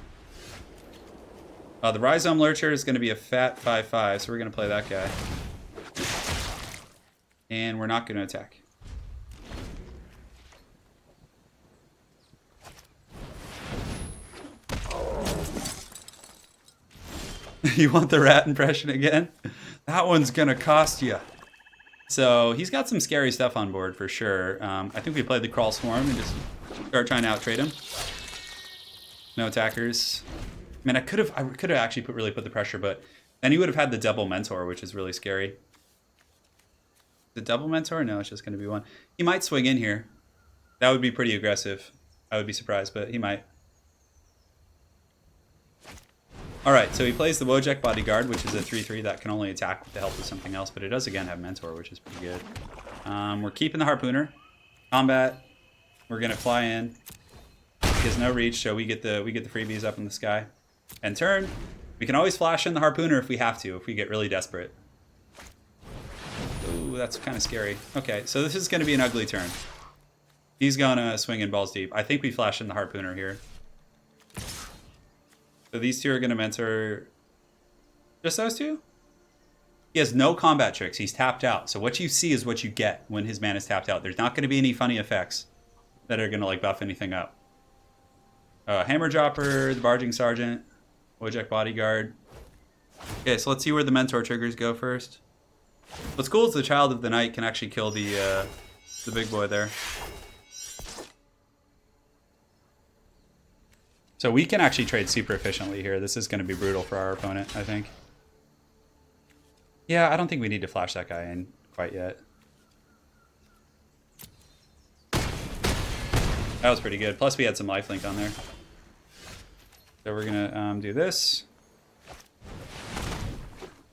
The Rhizome Lurcher is gonna be a fat 5/5, so we're gonna play that guy. And we're not gonna attack. You want the rat impression again? That one's gonna cost you. So he's got some scary stuff on board for sure. I think we played the Crawl Swarm and just start trying to outtrade him. No attackers. I mean, I could have actually really put the pressure, but then he would have had the double Mentor, which is really scary. The double Mentor? No, it's just gonna be one. He might swing in here. That would be pretty aggressive. I would be surprised, but he might. Alright, so he plays the Wojek Bodyguard, which is a 3/3 that can only attack with the help of something else, but it does again have Mentor, which is pretty good. We're keeping the Harpooner. Combat. We're gonna fly in. He has no reach, so we get the freebies up in the sky. And turn. We can always flash in the Harpooner if we have to, if we get really desperate. Ooh, that's kind of scary. Okay, so this is gonna be an ugly turn. He's gonna swing in balls deep. I think we flash in the Harpooner here. So these two are going to Mentor just those two? He has no combat tricks. He's tapped out. So what you see is what you get when his man is tapped out. There's not going to be any funny effects that are going to like buff anything up. Hammer Dropper, the Barging Sergeant, Wojek Bodyguard. Okay, so let's see where the Mentor triggers go first. What's cool is the Child of the Night can actually kill the big boy there. So we can actually trade super efficiently here. This is going to be brutal for our opponent, I think. Yeah, I don't think we need to flash that guy in quite yet. That was pretty good. Plus we had some lifelink on there. So we're going to do this.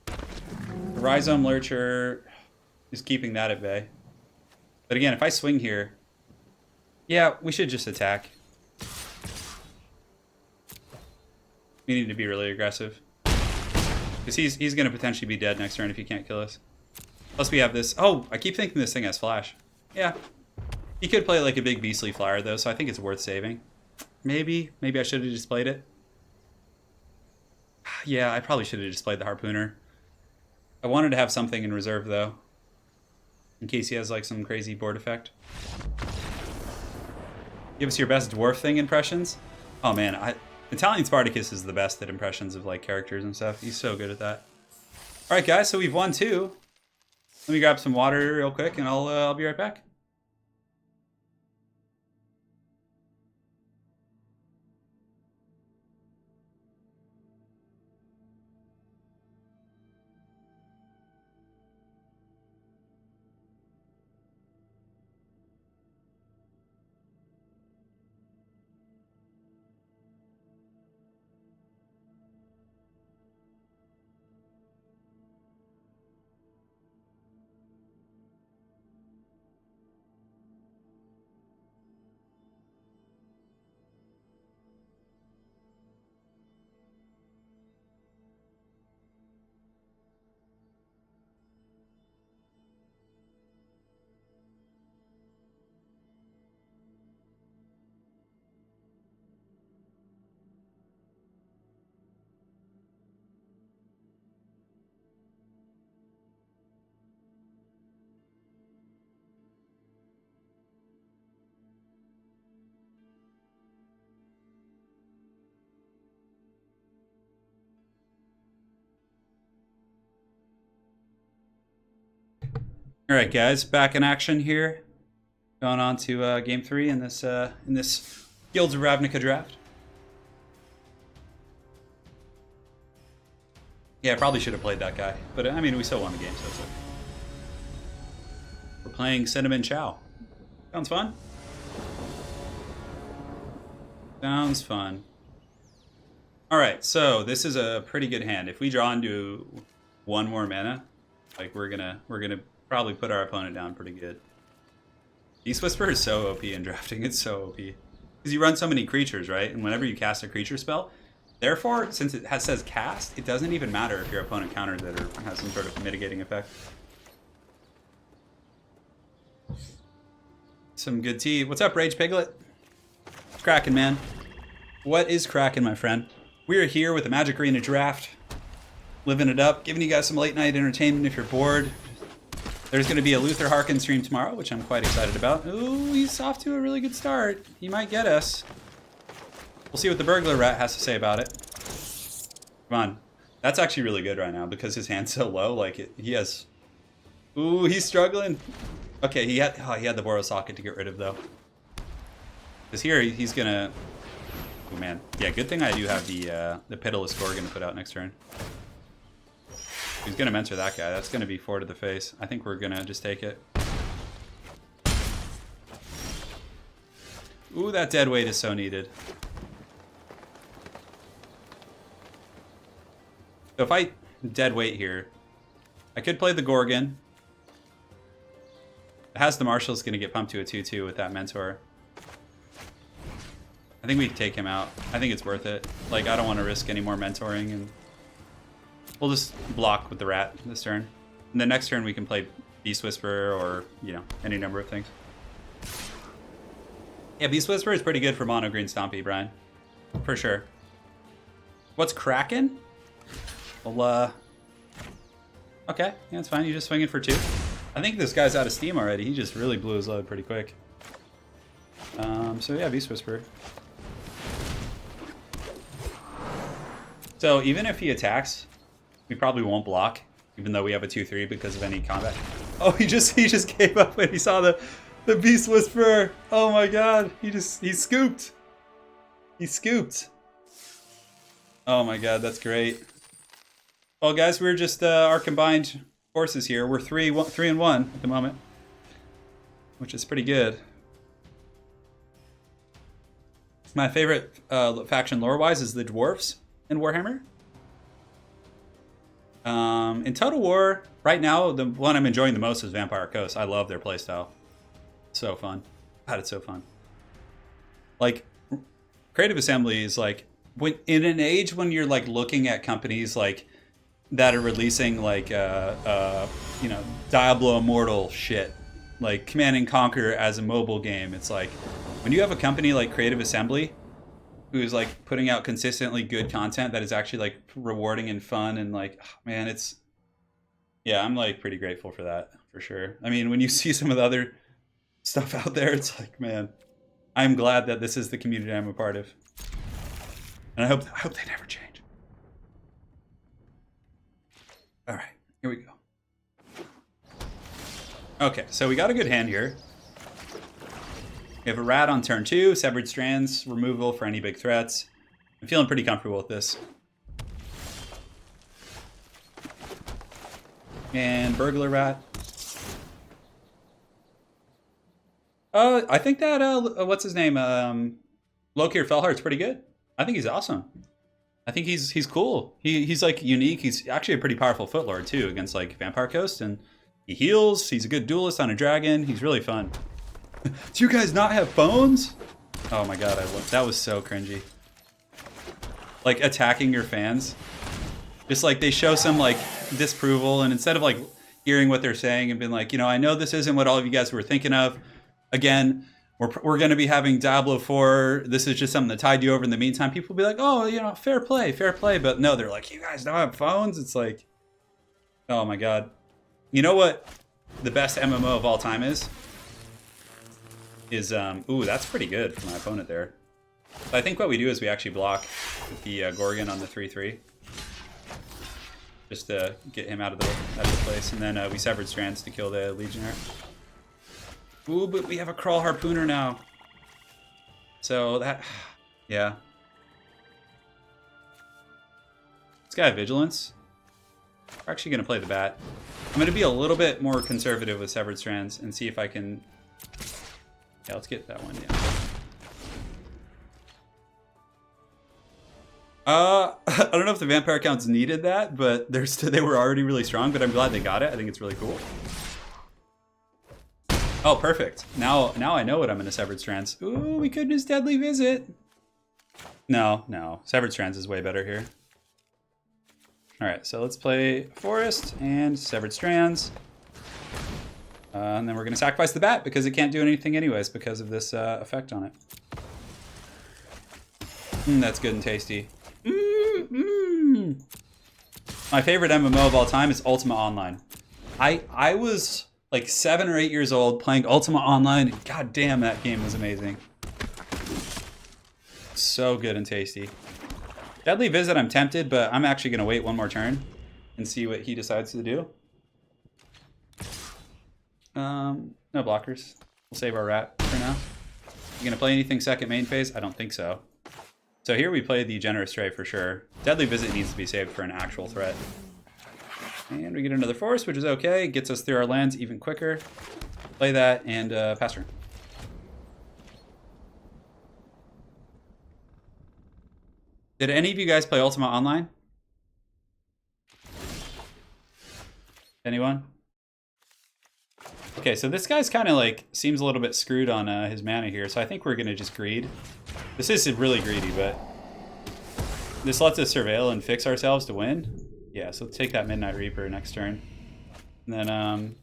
The Rhizome Lurcher is keeping that at bay. But again, if I swing here, yeah, we should just attack. We need to be really aggressive. Because he's going to potentially be dead next turn if he can't kill us. Plus we have this... Oh, I keep thinking this thing has flash. Yeah. He could play like a big beastly flyer though, so I think it's worth saving. Maybe I should have just played it. Yeah, I probably should have just played the Harpooner. I wanted to have something in reserve though. In case he has like some crazy board effect. Give us your best dwarf thing impressions. Oh man, Italian Spartacus is the best at impressions of like characters and stuff. He's so good at that. All right, guys. So we've won 2. Let me grab some water real quick, and I'll be right back. All right, guys, back in action here. Going on to game 3 in this Guilds of Ravnica draft. Yeah, I probably should have played that guy, but I mean, we still won the game, so it's okay. We're playing Cinnamon Chow. Sounds fun. Sounds fun. All right, so this is a pretty good hand. If we draw into 1 more mana, like we're gonna probably put our opponent down pretty good. Beast Whisper is so OP in drafting. It's so OP because you run so many creatures, right? And whenever you cast a creature spell, therefore, since it says cast, it doesn't even matter if your opponent counters it or has some sort of mitigating effect. Some good tea. What's up, Rage Piglet? It's cracking, man. What is cracking, my friend? We are here with the Magic Arena draft, living it up, giving you guys some late night entertainment if you're bored. There's going to be a Luther Harkin stream tomorrow, which I'm quite excited about. Ooh, he's off to a really good start. He might get us. We'll see what the Burglar Rat has to say about it. Come on. That's actually really good right now because his hand's so low. Like, he has... Ooh, he's struggling. Okay, he had the Boros Socket to get rid of, though. Because here, he's going to... Oh, man. Yeah, good thing I do have the Pitiless Gorgon to put out next turn. He's going to mentor that guy. That's going to be 4 to the face. I think we're going to just take it. Ooh, that dead weight is so needed. So if I dead weight here, I could play the Gorgon. It has the Marshal's going to get pumped to a 2-2 with that mentor. I think we take him out. I think it's worth it. Like, I don't want to risk any more mentoring, and we'll just block with the rat this turn. And the next turn we can play Beast Whisperer or, you know, any number of things. Yeah, Beast Whisperer is pretty good for mono green Stompy, Brian. For sure. What's cracking? Well, okay, yeah, it's fine. You're just swinging for 2. I think this guy's out of steam already. He just really blew his load pretty quick. So yeah, Beast Whisperer. So even if he attacks, we probably won't block, even though we have a 2-3 because of any combat. Oh, he just gave up when he saw the Beast Whisperer. Oh my god, he scooped. He scooped. Oh my god, that's great. Well, guys, we're just our combined forces here. We're 3-1 at the moment, which is pretty good. My favorite faction lore-wise is the Dwarfs in Warhammer. In Total War, right now, the one I'm enjoying the most is Vampire Coast. I love their playstyle. So fun. God, it's so fun. Like, Creative Assembly is like, when in an age when you're like looking at companies like that are releasing like, you know, Diablo Immortal shit, like Command and Conquer as a mobile game. It's like, when you have a company like Creative Assembly who's like putting out consistently good content that is actually like rewarding and fun and like, oh, man, it's, yeah, I'm like pretty grateful for that for sure. I mean, when you see some of the other stuff out there, it's like, man, I'm glad that this is the community I'm a part of. And I hope they never change. All right. Here we go. Okay, so we got a good hand here. We have a rat on turn 2, Severed Strands, removal for any big threats. I'm feeling pretty comfortable with this. And Burglar Rat. I think that, what's his name? Lokir Felheart's pretty good. I think he's awesome. I think he's cool. He's like unique. He's actually a pretty powerful Footlord too against like Vampire Coast, and he heals. He's a good duelist on a dragon. He's really fun. Do you guys not have phones? Oh my god, that was so cringy. Like attacking your fans. Just like they show some like disapproval, and instead of like hearing what they're saying and being like, you know, I know this isn't what all of you guys were thinking of. Again, we're going to be having Diablo 4. This is just something that tied you over in the meantime. People will be like, oh, you know, fair play. But no, they're like, you guys don't have phones? It's like, oh my god. You know what the best MMO of all time is? Ooh, that's pretty good for my opponent there. So I think what we do is we actually block the Gorgon on the 3/3. Just to get him out of the place. And then we Severed Strands to kill the Legionnaire. Ooh, but we have a Crawl Harpooner now. So that, yeah. This guy Vigilance. We're actually going to play the Bat. I'm going to be a little bit more conservative with Severed Strands and see if I can... Yeah, let's get that one, yeah. I don't know if the Vampire counts needed that, but they were already really strong, but I'm glad they got it. I think it's really cool. Oh, perfect. Now I know what I'm in a Severed Strands. Ooh, we could just Deadly Visit. No. Severed Strands is way better here. Alright, so let's play Forest and Severed Strands. And then we're going to sacrifice the Bat because it can't do anything anyways because of this effect on it. That's good and tasty. My favorite MMO of all time is Ultima Online. I was like 7 or 8 years old playing Ultima Online. God damn, that game was amazing. So good and tasty. Deadly Visit, I'm tempted, but I'm actually going to wait one more turn and see what he decides to do. No blockers. We'll save our rat for now. You going to play anything second main phase? I don't think so. So here we play the Generous Stray for sure. Deadly Visit needs to be saved for an actual threat. And we get another Force, which is okay. Gets us through our lands even quicker. Play that and pass turn. Did any of you guys play Ultima Online? Anyone? Okay, so this guy's kind of like, seems a little bit screwed on his mana here, so I think we're going to just greed. This is really greedy, but this lets us surveil and fix ourselves to win. Yeah, so let's take that Midnight Reaper next turn. And then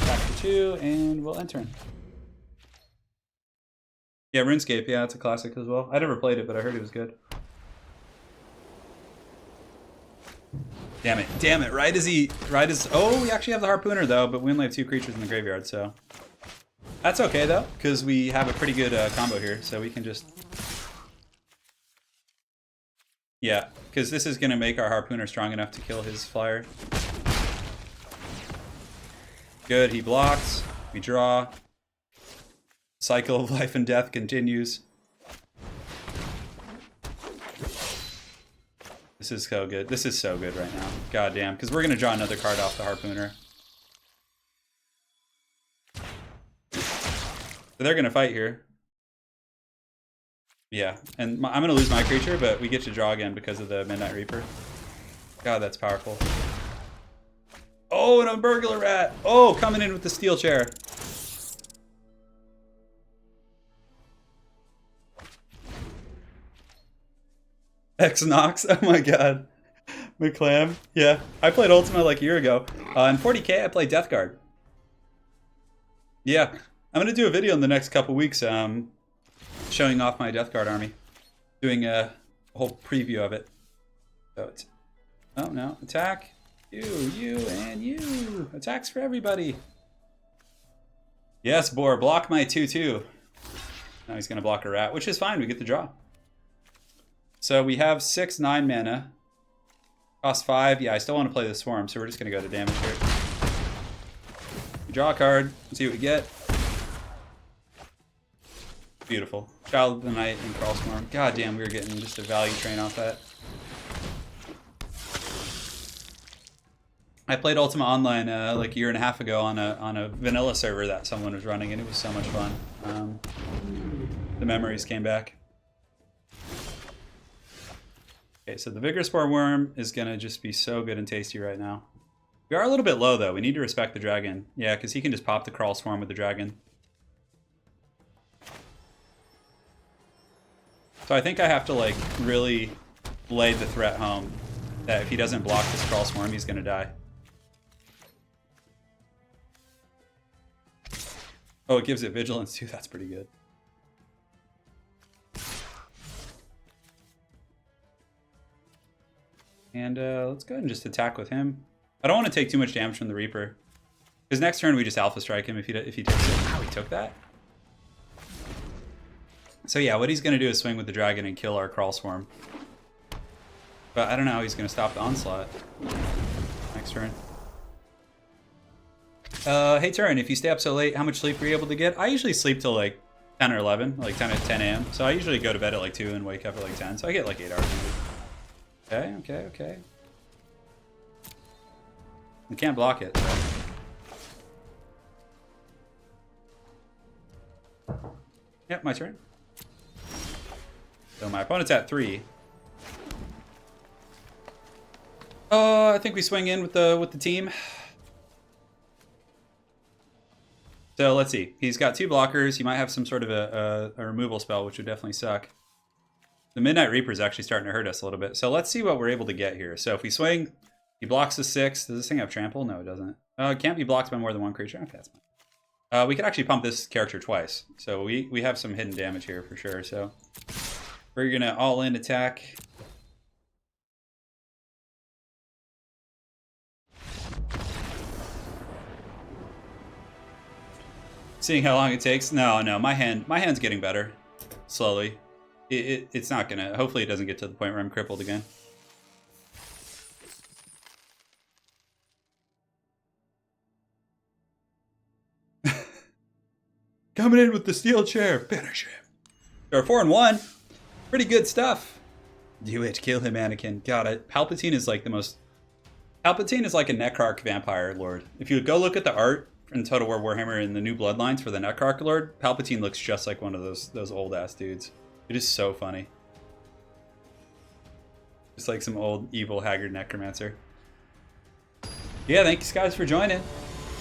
back to 2, and we'll end turn. Yeah, RuneScape, yeah, it's a classic as well. I never played it, but I heard it was good. Damn it, right as, oh, we actually have the Harpooner though, but we only have 2 creatures in the graveyard, so. That's okay though, because we have a pretty good combo here, so we can just... Yeah, because this is going to make our Harpooner strong enough to kill his flyer. Good, he blocks, we draw. Cycle of life and death continues. This is so good. This is so good right now. God damn, because we're going to draw another card off the Harpooner. So they're going to fight here. Yeah, and I'm going to lose my creature, but we get to draw again because of the Midnight Reaper. God, that's powerful. Oh, and a Burglar Rat. Oh, coming in with the Steel Chair. X-Nox, oh my god. McClam, yeah. I played Ultima like a year ago. In 40k, I played Death Guard. Yeah, I'm going to do a video in the next couple weeks showing off my Death Guard army. Doing a whole preview of it. So it's, oh no, attack. You, and you. Attacks for everybody. Yes, Boar, block my 2/2. Now he's going to block a rat, which is fine. We get the draw. So we have 6/9 mana. Cost 5. Yeah, I still want to play the Swarm, so we're just going to go to damage here. We draw a card. See what we get. Beautiful. Child of the Night and Crawl Swarm. God damn, we were getting just a value train off that. I played Ultima Online like a year and a half ago on a vanilla server that someone was running, and it was so much fun. The memories came back. Okay, so the Vigor Spore Worm is going to just be so good and tasty right now. We are a little bit low, though. We need to respect the dragon. Yeah, because he can just pop the Crawl Swarm with the dragon. So I think I have to, like, really lay the threat home that if he doesn't block this Crawl Swarm, he's going to die. Oh, it gives it Vigilance, too. That's pretty good. And let's go ahead and just attack with him. I don't want to take too much damage from the Reaper. Because next turn we just Alpha Strike him if he takes it. Wow, he took that? So yeah, what he's going to do is swing with the Dragon and kill our Crawl Swarm. But I don't know how he's going to stop the Onslaught. Next turn. Hey Turin, if you stay up so late, how much sleep are you able to get? I usually sleep till like 10 or 11, like 10 a.m. So I usually go to bed at like 2 and wake up at like 10. So I get like 8 hours. Okay, okay, okay. We can't block it. So. Yep, my turn. So my opponent's at 3. I think we swing in with the team. So let's see. He's got 2 blockers. He might have some sort of a removal spell, which would definitely suck. The Midnight Reaper is actually starting to hurt us a little bit. So let's see what we're able to get here. So if we swing, he blocks the 6. Does this thing have trample? No, it doesn't. It can't be blocked by more than 1 creature. Okay, that's fine. We could actually pump this character twice. So we have some hidden damage here for sure. So we're going to all-in attack. Seeing how long it takes. No, my hand's getting better. Slowly. It's not gonna, hopefully it doesn't get to the point where I'm crippled again. Coming in with the steel chair, finish him. They're 4-1. Pretty good stuff. Do it, kill him, Anakin. Got it. Palpatine is like the most, Palpatine is like a Necrarch vampire lord. If you go look at the art in Total War Warhammer in the new Bloodlines for the Necrarch lord, Palpatine looks just like one of those old ass dudes. It is so funny. Just like some old, evil, haggard necromancer. Yeah, thank you guys for joining.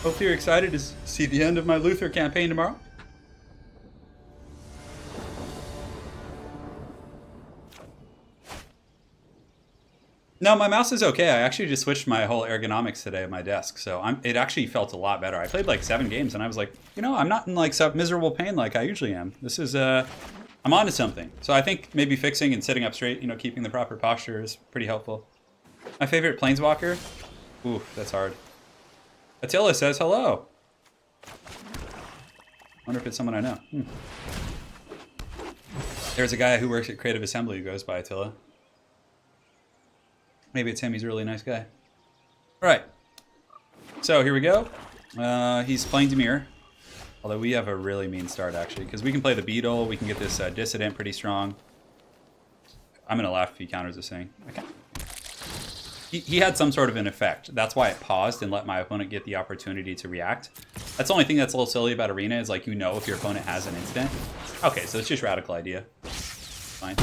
Hopefully you're excited to see the end of my Luther campaign tomorrow. No, my mouse is okay. I actually just switched my whole ergonomics today at my desk, so it actually felt a lot better. I played like 7 games, and I was like, you know, I'm not in like some miserable pain like I usually am. This is I'm onto something. So I think maybe fixing and sitting up straight, you know, keeping the proper posture is pretty helpful. My favorite planeswalker? Oof, that's hard. Attila says hello. Wonder if it's someone I know. There's a guy who works at Creative Assembly who goes by Attila. Maybe it's him. He's a really nice guy. All right. So here we go. He's playing Dimir. Although we have a really mean start, actually, because we can play the Beetle. We can get this Dissident pretty strong. I'm going to laugh if he counters this thing. Okay. He had some sort of an effect. That's why it paused and let my opponent get the opportunity to react. That's the only thing that's a little silly about Arena is, like, you know if your opponent has an instant. Okay, so it's just Radical Idea. Fine.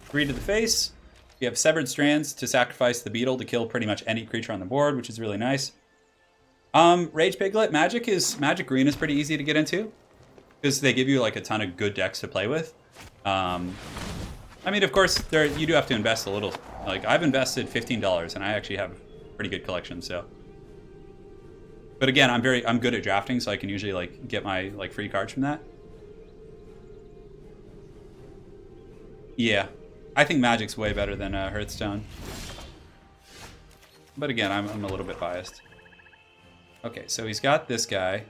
3 to the face. You have Severed Strands to sacrifice the Beetle to kill pretty much any creature on the board, which is really nice. Rage Piglet, Magic Green is pretty easy to get into because they give you like a ton of good decks to play with. I mean, of course, you do have to invest a little. Like I've invested $15 and I actually have a pretty good collection. So, but again, I'm good at drafting, so I can usually like get my like free cards from that. Yeah, I think Magic's way better than Hearthstone. But again, I'm a little bit biased. Okay, so he's got this guy.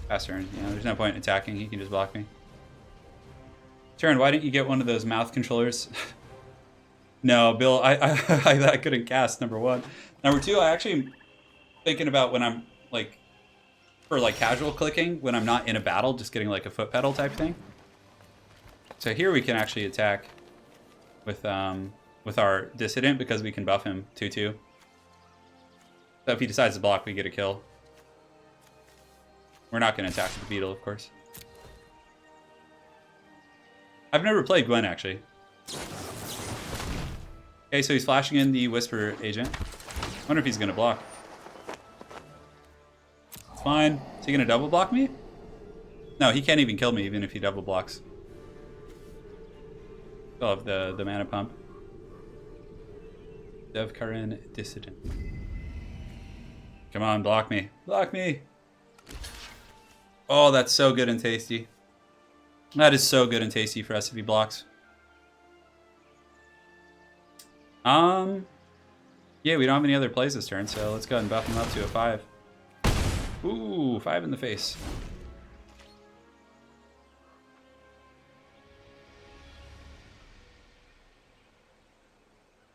Pass turn. You know, there's no point in attacking. He can just block me. Turn, why didn't you get one of those mouth controllers? No, Bill, I couldn't cast, number one. Number two, I actually am thinking about when I'm like, for like casual clicking, when I'm not in a battle, just getting like a foot pedal type thing. So here we can actually attack with our Dissident because we can buff him 2/2. So if he decides to block, we get a kill. We're not going to attack with the Beetle, of course. I've never played Gwen, actually. Okay, so he's flashing in the Whisper agent. I wonder if he's going to block. It's fine. Is he going to double block me? No, he can't even kill me, even if he double blocks. Still have the mana pump. Dev Karin Dissident. Come on, block me. Block me! Oh, that's so good and tasty. That is so good and tasty for us if he blocks. Yeah, we don't have any other plays this turn, so let's go ahead and buff him up to a 5. Ooh, 5 in the face.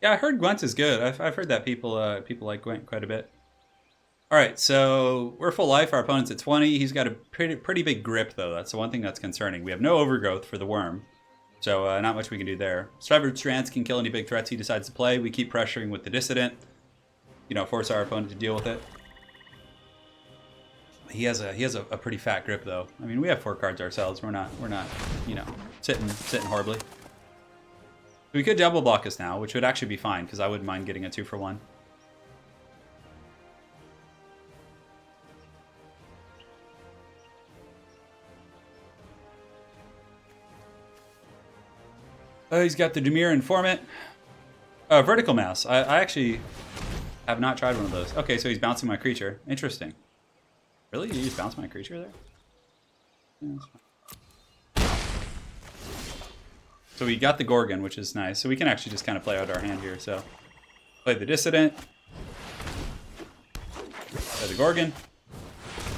Yeah, I heard Gwent is good. I've heard that people like Gwent quite a bit. All right, so we're full life. Our opponent's at 20. He's got a pretty big grip, though. That's the one thing that's concerning. We have no overgrowth for the worm, so not much we can do there. Severed Strands can kill any big threats he decides to play. We keep pressuring with the Dissident. You know, force our opponent to deal with it. He has a pretty fat grip, though. I mean, we have 4 cards ourselves. We're not you know, sitting horribly. We could double block us now, which would actually be fine because I wouldn't mind getting a 2-for-1. Oh, he's got the Dimir Informant. Vertical Mouse. I actually have not tried one of those. Okay, so he's bouncing my creature. Interesting. Really? You just bounce my creature there? Yeah, so we got the Gorgon, which is nice. So we can actually just kind of play out our hand here. So play the Dissident. Play the Gorgon.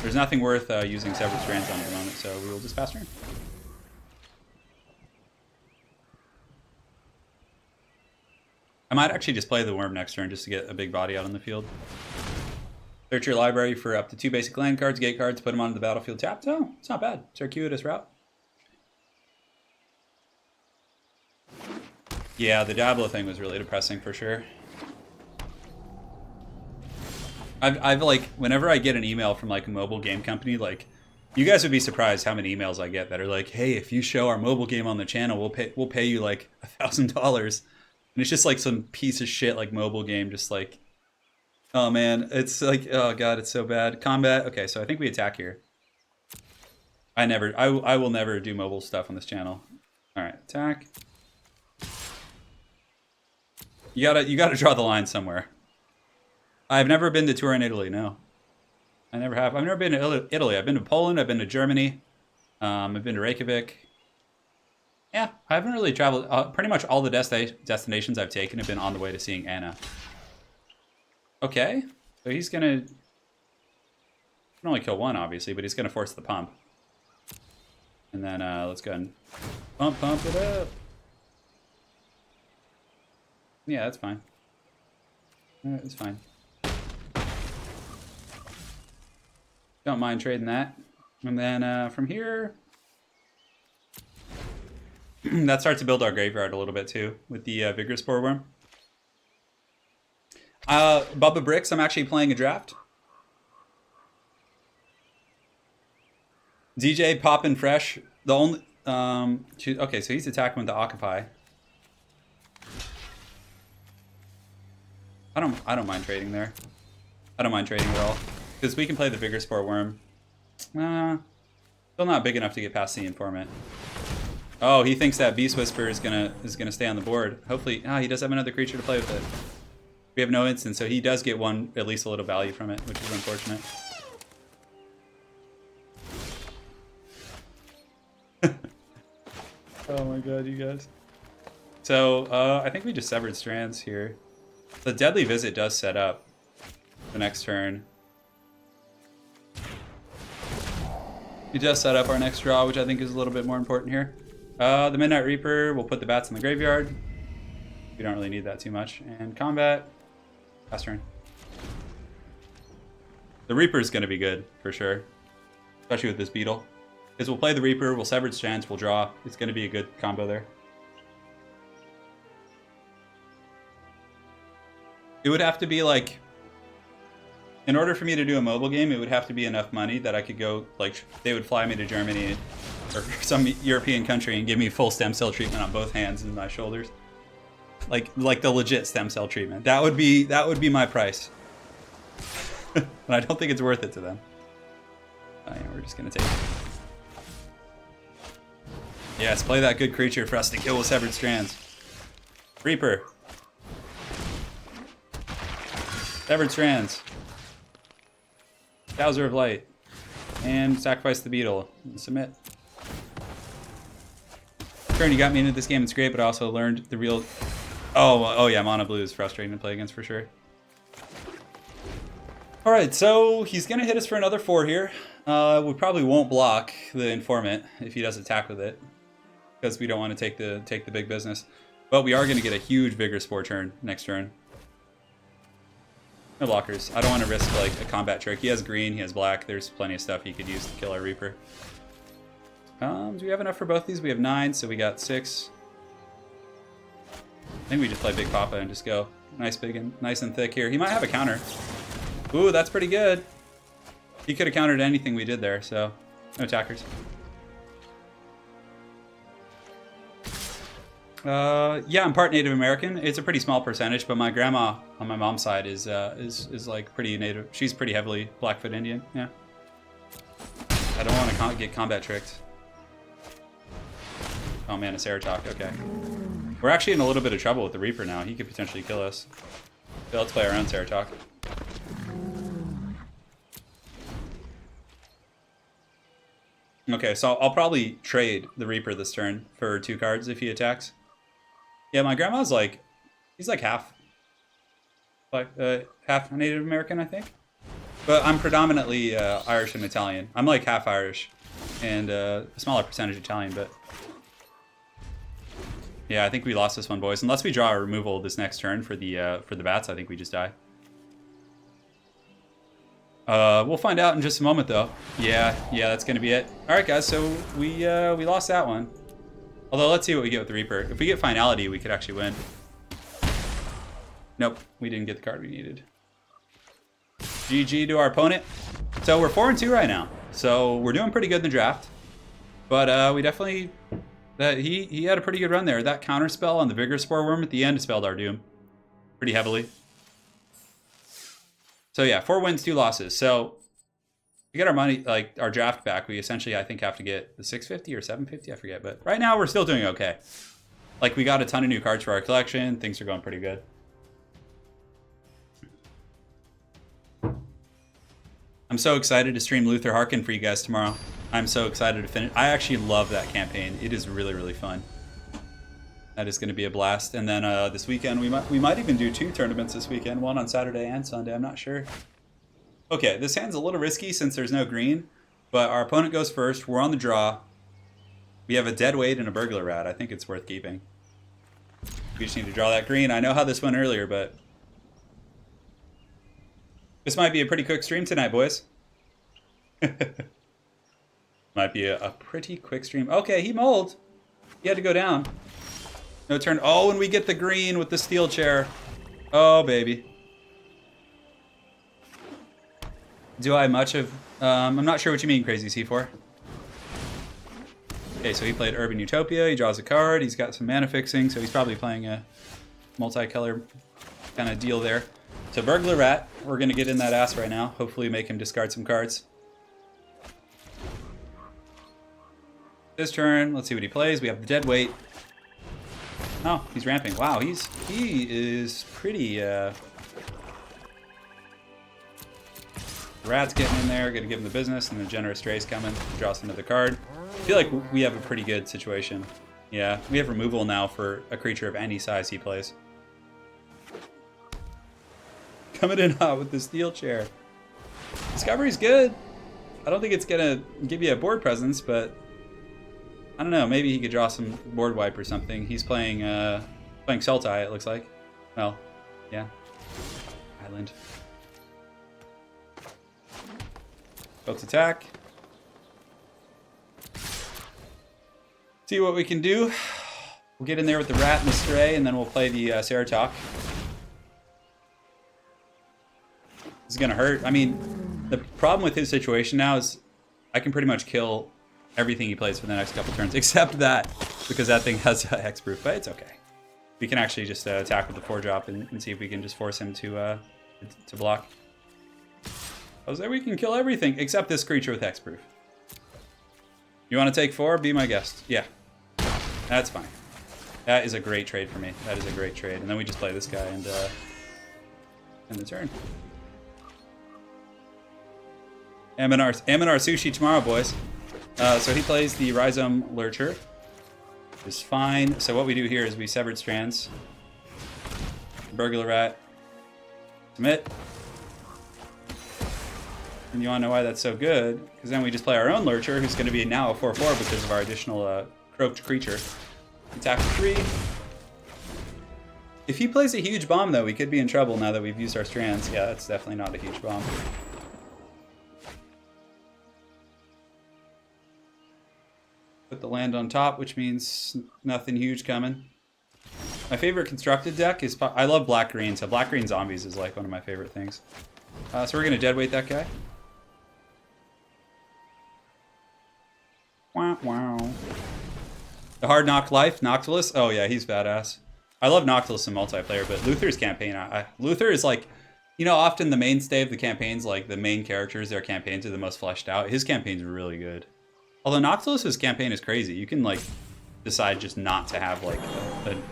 There's nothing worth using Severed Strands on at the moment, so we will just pass turn. I might actually just play the Worm next turn just to get a big body out on the field. Search your library for up to 2 basic land cards, gate cards, put them onto the battlefield tapped. Oh, it's not bad. Circuitous route. Yeah, the Diablo thing was really depressing for sure. I've like, whenever I get an email from like a mobile game company, like, you guys would be surprised how many emails I get that are like, hey, if you show our mobile game on the channel, we'll pay you like $1,000. And it's just like some piece of shit like mobile game, just like, oh man, it's like, oh god, it's so bad. Combat, okay, so I think we attack here. I will never do mobile stuff on this channel. All right, attack. You gotta draw the line somewhere. I've never been to tour in Italy, no. I never have. I've never been to Italy. I've been to Poland, I've been to Germany, I've been to Reykjavik. Yeah, I haven't really traveled. Pretty much all the destinations I've taken have been on the way to seeing Anna. Okay, so he's gonna... He can only kill 1, obviously, but he's gonna force the pump. And then let's go ahead and pump it up. Yeah, that's fine. It's fine. Don't mind trading that. And then from here... that starts to build our graveyard a little bit too with the Vigorous Boreworm. Bubba Bricks, I'm actually playing a draft. DJ poppin' fresh. The only okay, so he's attacking with the Occupy. I don't mind trading there. I don't mind trading at all because we can play the Vigorous Boreworm. Still not big enough to get past the Informant. Oh, he thinks that Beast Whisper is gonna stay on the board. Hopefully, he does have another creature to play with it. We have no instant, so he does get at least a little value from it, which is unfortunate. Oh my god, you guys. So, I think we just Severed Strands here. The Deadly Visit does set up the next turn. He does set up our next draw, which I think is a little bit more important here. The Midnight Reaper, we'll put the bats in the graveyard. We don't really need that too much. And combat, pass turn. The Reaper is going to be good, for sure. Especially with this Beetle. Because we'll play the Reaper, we'll Severed Strands, we'll draw. It's going to be a good combo there. It would have to be like... In order for me to do a mobile game, it would have to be enough money that I could go, like, they would fly me to Germany or some European country and give me full stem cell treatment on both hands and my shoulders. Like the legit stem cell treatment. That would be my price. But I don't think it's worth it to them. Yeah, we're just gonna take it. Yes, play that good creature for us to kill with Severed Strands. Reaper. Severed Strands. Dowser of Light. And sacrifice the Beetle. And submit. Turn, you got me into this game, it's great, but I also learned the real... Oh yeah, mono blue is frustrating to play against for sure. Alright, so he's gonna hit us for another 4 here. We probably won't block the Informant if he does attack with it. Because we don't want to take the big business. But we are gonna get a huge Vigor Spore turn next turn. No blockers. I don't want to risk like a combat trick. He has green, he has black. There's plenty of stuff he could use to kill our Reaper. Do we have enough for both these? We have 9, so we got 6. I think we just play Big Papa and just go nice and thick here. He might have a counter. Ooh, that's pretty good. He could have countered anything we did there, so no attackers. Yeah, I'm part Native American. It's a pretty small percentage, but my grandma on my mom's side is like pretty native. She's pretty heavily Blackfoot Indian. Yeah. I don't want to get combat tricked. Oh man, a Ceratok. Okay. We're actually in a little bit of trouble with the Reaper now. He could potentially kill us. So let's play our own Ceratok. Okay, so I'll probably trade the Reaper this turn for 2 cards if he attacks. Yeah, my grandma's like, he's like half Native American, I think. But I'm predominantly Irish and Italian. I'm like half Irish and a smaller percentage Italian, but yeah, I think we lost this one, boys. Unless we draw a removal this next turn for the bats, I think we just die. We'll find out in just a moment, though. Yeah, that's gonna be it. All right, guys. So we lost that one. Although let's see what we get with the Reaper. If we get Finality, we could actually win. Nope, we didn't get the card we needed. GG to our opponent. So we're 4-2 right now. So we're doing pretty good in the draft. But we definitely he had a pretty good run there. That counter spell on the Vigor Spore Worm at the end spelled our doom pretty heavily. So yeah, 4 wins, 2 losses. So we get our money, like our draft back. We essentially, I think, have to get the 650 or 750. I forget, but right now we're still doing okay. Like we got a ton of new cards for our collection. Things are going pretty good. I'm so excited to stream Luther Harkin for you guys tomorrow. I'm so excited to finish. I actually love that campaign. It is really, really fun. That is going to be a blast. And then this weekend, we might even do 2 tournaments this weekend. One on Saturday and Sunday. I'm not sure. Okay, this hand's a little risky since there's no green. But our opponent goes first. We're on the draw. We have a Dead Weight and a Burglar Rat. I think it's worth keeping. We just need to draw that green. I know how this went earlier, but this might be a pretty quick stream tonight, boys. Might be a pretty quick stream. Okay, he mulled. He had to go down. No turn. Oh, and we get the green with the steel chair. Oh, baby. Do I much of... I'm not sure what you mean, Crazy C4. Okay, so he played Urban Utopia. He draws a card. He's got some mana fixing, so he's probably playing a multicolor kind of deal there. So Burglar Rat, we're going to get in that ass right now. Hopefully make him discard some cards. This turn, let's see what he plays. We have the Dead Weight. Oh, he's ramping. Wow, he is pretty... Rat's getting in there, gonna give him the business, and the Generous Stray's coming. Draw us another card. I feel like we have a pretty good situation. Yeah, we have removal now for a creature of any size he plays. Coming in hot with the steel chair. Discovery's good. I don't think it's gonna give you a board presence, but I don't know. Maybe he could draw some board wipe or something. He's playing Playing Sultai, it looks like. Well, yeah. Island. Let's attack. See what we can do. We'll get in there with the Rat and the Stray, and then we'll play the Ceratok. This is going to hurt. I mean, the problem with his situation now is I can pretty much kill everything he plays for the next couple turns, except that, because that thing has Hexproof, but it's okay. We can actually just attack with the 4-drop and see if we can just force him to block. I was like, we can kill everything except this creature with Hexproof. You want to take 4? Be my guest. Yeah, that's fine. That is a great trade for me. That is a great trade. And then we just play this guy and end the turn. Aminar sushi tomorrow, boys. So he plays the Rhizome Lurcher. Is fine. So what we do here is we Severed Strands. Burglar Rat. Commit. And you want to know why that's so good? Because then we just play our own Lurcher, who's going to be now a 4/4 because of our additional croaked creature. Attack for 3. If he plays a huge bomb, though, we could be in trouble now that we've used our Strands. Yeah, that's definitely not a huge bomb. Put the land on top, which means nothing huge coming. My favorite constructed deck is... I love black-green, so black-green zombies is like one of my favorite things. So we're going to deadweight that guy. Wow, wow. The Hard Knock Life, Noctilus. Oh yeah, he's badass. I love Noctilus in multiplayer, but Luther's campaign... Luther is like... You know, often the mainstay of the campaigns, like the main characters, their campaigns are the most fleshed out. His campaign's really good. Although Noctilus's campaign is crazy. You can, like, decide just not to have, like,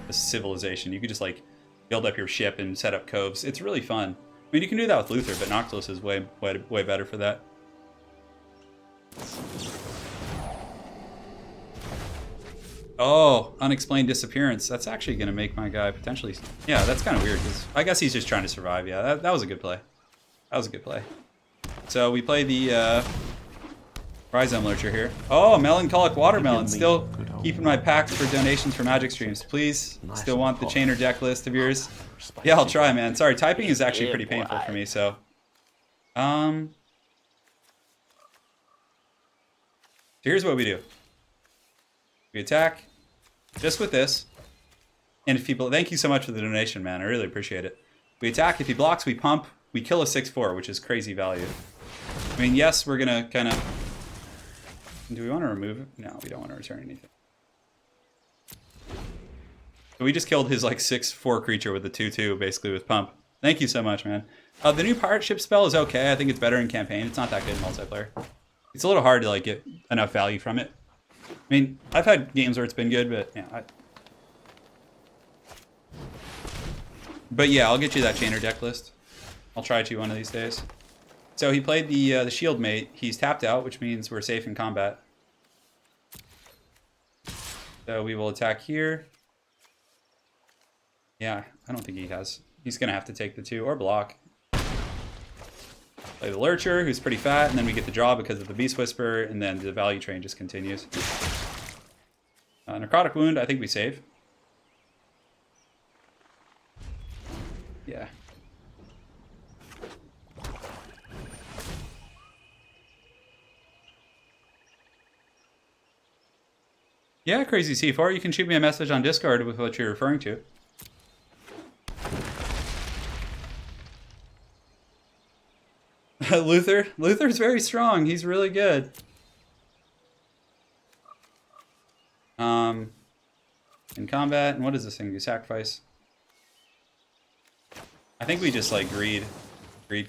a civilization. You can just, like, build up your ship and set up coves. It's really fun. I mean, you can do that with Luther, but Noctilus is way better for that. Oh, Unexplained Disappearance. That's actually going to make my guy potentially... Yeah, that's kind of weird, because I guess he's just trying to survive. Yeah, that was a good play. That was a good play. So we play the... Rhizome Lurcher here. Oh, Melancholic Watermelon. Still keeping my packs for donations for Magic Streams. Please, still want the Chainer deck list of yours? Yeah, I'll try, man. Sorry, typing is actually pretty painful for me, so... So here's what we do. We attack just with this. And if people... Thank you so much for the donation, man. I really appreciate it. We attack. If he blocks, we pump. We kill a 6/4, which is crazy value. I mean, yes, we're going to kind of... Do we want to remove it? No, we don't want to return anything. So we just killed his like 6/4 creature with a 2/2, basically with pump. Thank you so much, man. The new pirate ship spell is okay. I think it's better in campaign. It's not that good in multiplayer. It's a little hard to like get enough value from it. I mean, I've had games where it's been good, but yeah. But yeah, I'll get you that Chainer deck list. I'll try to one of these days. So he played the Shield Mate. He's tapped out, which means we're safe in combat. So we will attack here. Yeah, I don't think he has. He's going to have to take the 2 or block. Play the Lurcher, who's pretty fat, and then we get the draw because of the Beast Whisperer, and then the value train just continues. Necrotic Wound, I think we save. Yeah. Yeah, Crazy C4, you can shoot me a message on Discord with what you're referring to. Luther's very strong. He's really good. In combat, and what does this thing do? Sacrifice. I think we just like greed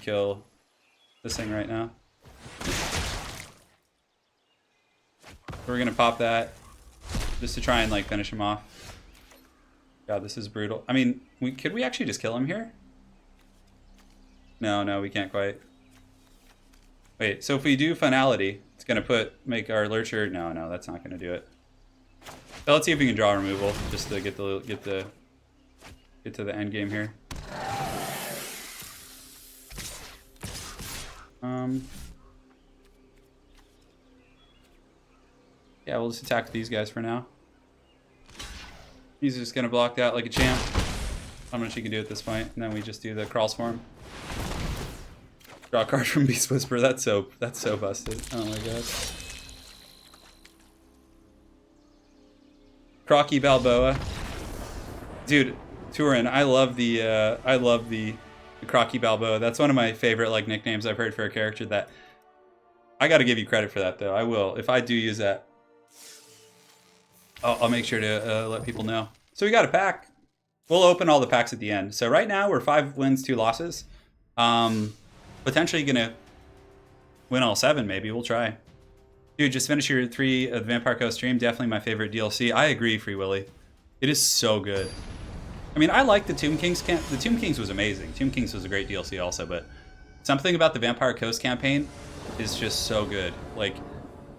kill this thing right now. We're gonna pop that. Just to try and like finish him off. God, this is brutal. I mean, could we actually just kill him here? No, we can't quite. Wait, so if we do Finality, it's gonna make our Lurcher. No, that's not gonna do it. So let's see if we can draw removal just to get to the end game here. Yeah, we'll just attack these guys for now. He's just gonna block that like a champ. How much he can do at this point, and then we just do the crawl swarm. Draw a card from Beast Whisperer. That's so busted. Oh my god. Crocky Balboa, dude. Turin, I love the Crocky Balboa. That's one of my favorite like nicknames I've heard for a character. That I got to give you credit for that though. I will if I do use that. I'll make sure to let people know. So we got a pack. We'll open all the packs at the end. So right now we're 5 wins, 2 losses. Potentially gonna win all 7, maybe. We'll try. Dude, just finish your 3 of the Vampire Coast stream. Definitely my favorite DLC. I agree, Free Willy. It is so good. I mean, I like the Tomb Kings camp. The Tomb Kings was amazing. Tomb Kings was a great DLC also, but something about the Vampire Coast campaign is just so good. Like,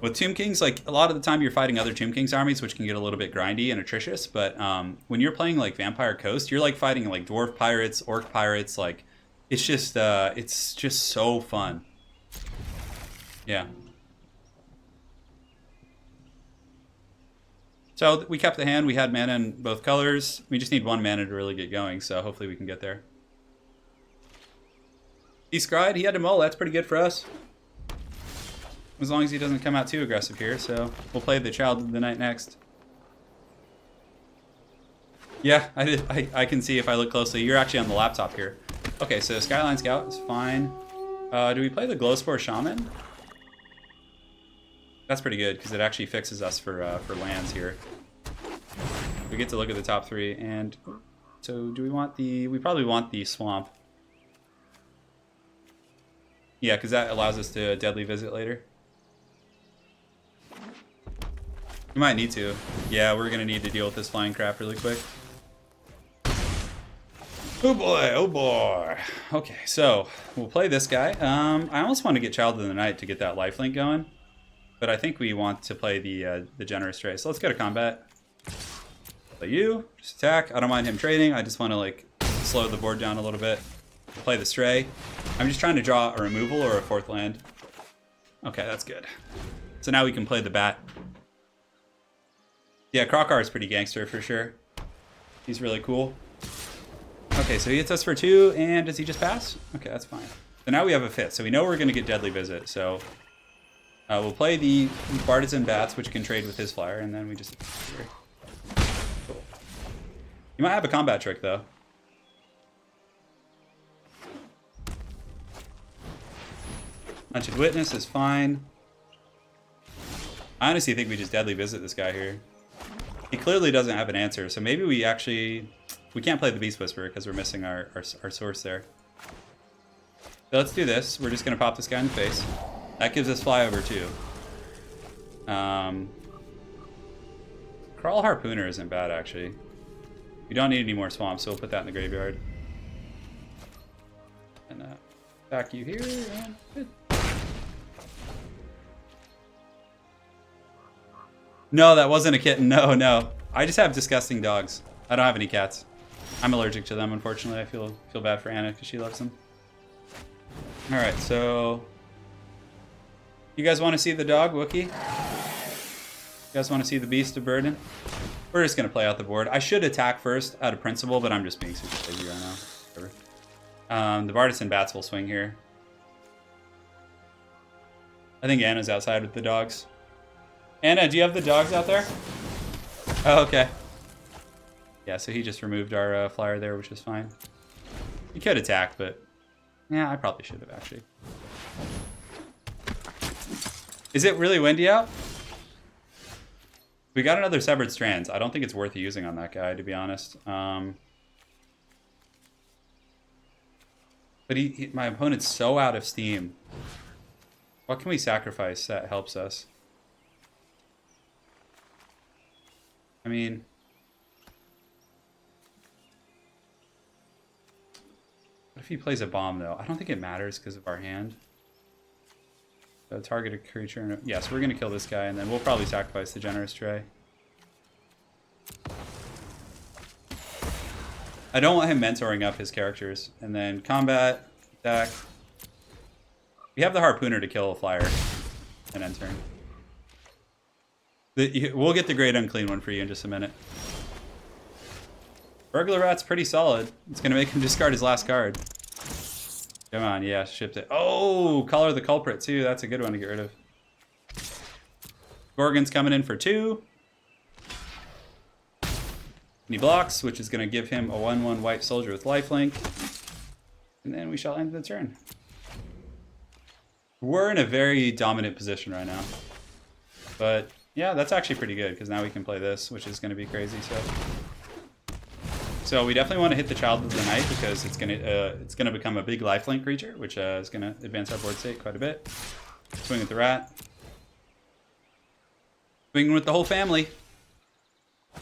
with Tomb Kings, like, a lot of the time you're fighting other Tomb Kings armies, which can get a little bit grindy and atrocious, but when you're playing, like, Vampire Coast, you're, like, fighting, like, Dwarf Pirates, Orc Pirates, like, it's just so fun. Yeah. So we kept the hand. We had mana in both colors. We just need 1 mana to really get going, so hopefully we can get there. He scryed. He had to mull. That's pretty good for us. As long as he doesn't come out too aggressive here, so we'll play the Child of the Night next. Yeah, I can see if I look closely. You're actually on the laptop here. Okay, so Skyline Scout is fine. Do we play the Glowspore Shaman? That's pretty good because it actually fixes us for lands here. We get to look at the top 3, and so do we want the? We probably want the Swamp. Yeah, because that allows us to Deadly Visit later. We might need to. Yeah, we're gonna need to deal with this flying crap really quick. Oh boy, oh boy. Okay, so we'll play this guy. I almost want to get Child of the Night to get that lifelink going. But I think we want to play the Generous Stray. So let's go to combat. Play you, just attack. I don't mind him trading. I just want to like slow the board down a little bit. Play the Stray. I'm just trying to draw a removal or a 4th land. Okay, that's good. So now we can play the Bat. Yeah, Krokar is pretty gangster for sure. He's really cool. Okay, so he hits us for 2, and does he just pass? Okay, that's fine. So now we have a 5th, so we know we're going to get Deadly Visit, so... we'll play the Bartizan Bats, which can trade with his flyer, and then we just... Cool. You might have a combat trick, though. Hunted Witness is fine. I honestly think we just Deadly Visit this guy here. He clearly doesn't have an answer, so maybe we actually... We can't play the Beast Whisperer because we're missing our source there. So let's do this. We're just going to pop this guy in the face. That gives us flyover too. Crawl Harpooner isn't bad actually. We don't need any more swamps, so we'll put that in the graveyard. And back you here. And good. No, that wasn't a kitten. No, no. I just have disgusting dogs. I don't have any cats. I'm allergic to them, unfortunately. I feel bad for Anna because she loves them. All right, so. You guys want to see the dog, Wookie? You guys want to see the Beast of Burden? We're just going to play out the board. I should attack first out of principle, but I'm just being super lazy right now. Whatever. The Bartizan Bats will swing here. I think Anna's outside with the dogs. Anna, do you have the dogs out there? Oh, okay. Yeah, so he just removed our flyer there, which is fine. He could attack, but... Yeah, I probably should have, actually. Is it really windy out? We got another Severed Strands. I don't think it's worth using on that guy, to be honest. But my opponent's so out of steam. What can we sacrifice that helps us? I mean... What if he plays a bomb, though? I don't think it matters because of our hand. Target a creature. Yes, we're going to kill this guy, and then we'll probably sacrifice the Generous Stray. I don't want him mentoring up his characters. And then combat, attack. We have the Harpooner to kill a flyer and end turn. We'll get the Great Unclean one for you in just a minute. Burglar Rat's pretty solid. It's gonna make him discard his last card. Come on, yeah, shipped it. Oh, Color the Culprit too. That's a good one to get rid of. Gorgon's coming in for 2. And he blocks, which is gonna give him a 1/1 white soldier with lifelink. And then we shall end the turn. We're in a very dominant position right now. But yeah, that's actually pretty good because now we can play this, which is gonna be crazy. So we definitely want to hit the Child of the Night because it's gonna become a big lifelink creature, which is gonna advance our board state quite a bit. Swing with the rat. Swinging with the whole family.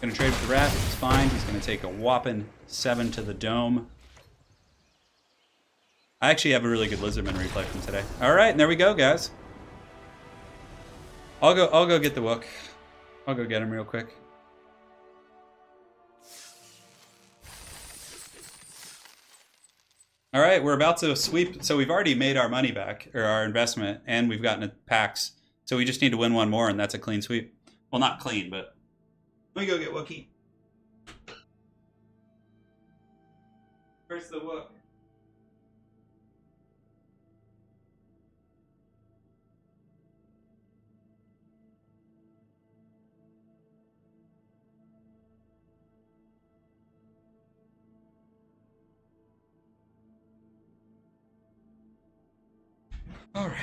Gonna trade with the rat, which is fine. He's gonna take a whopping 7 to the dome. I actually have a really good Lizardman replay from today. All right, and there we go, guys. I'll go get the Wook. I'll go get him real quick. All right, we're about to sweep. So we've already made our money back, or our investment, and we've gotten packs. So we just need to win one more, and that's a clean sweep. Well, not clean, but let me go get Wookie. Where's the Wook? All right.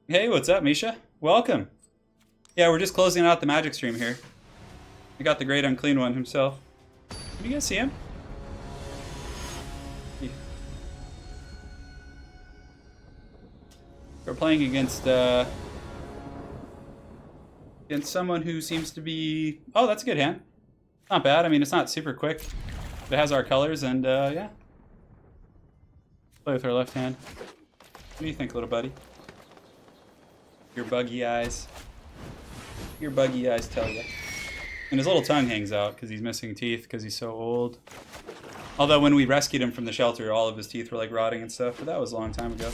Hey, what's up, Misha? Welcome. Yeah, we're just closing out the Magic stream here. We got the great unclean one himself. Can you guys see him? Yeah. We're playing against someone who seems to be... Oh, that's a good hand. Not bad. I mean, it's not super quick. But it has our colors, and yeah. Play with our left hand. What do you think, little buddy? Your buggy eyes. Your buggy eyes tell you. And his little tongue hangs out because he's missing teeth because he's so old. Although when we rescued him from the shelter, all of his teeth were like rotting and stuff, but that was a long time ago.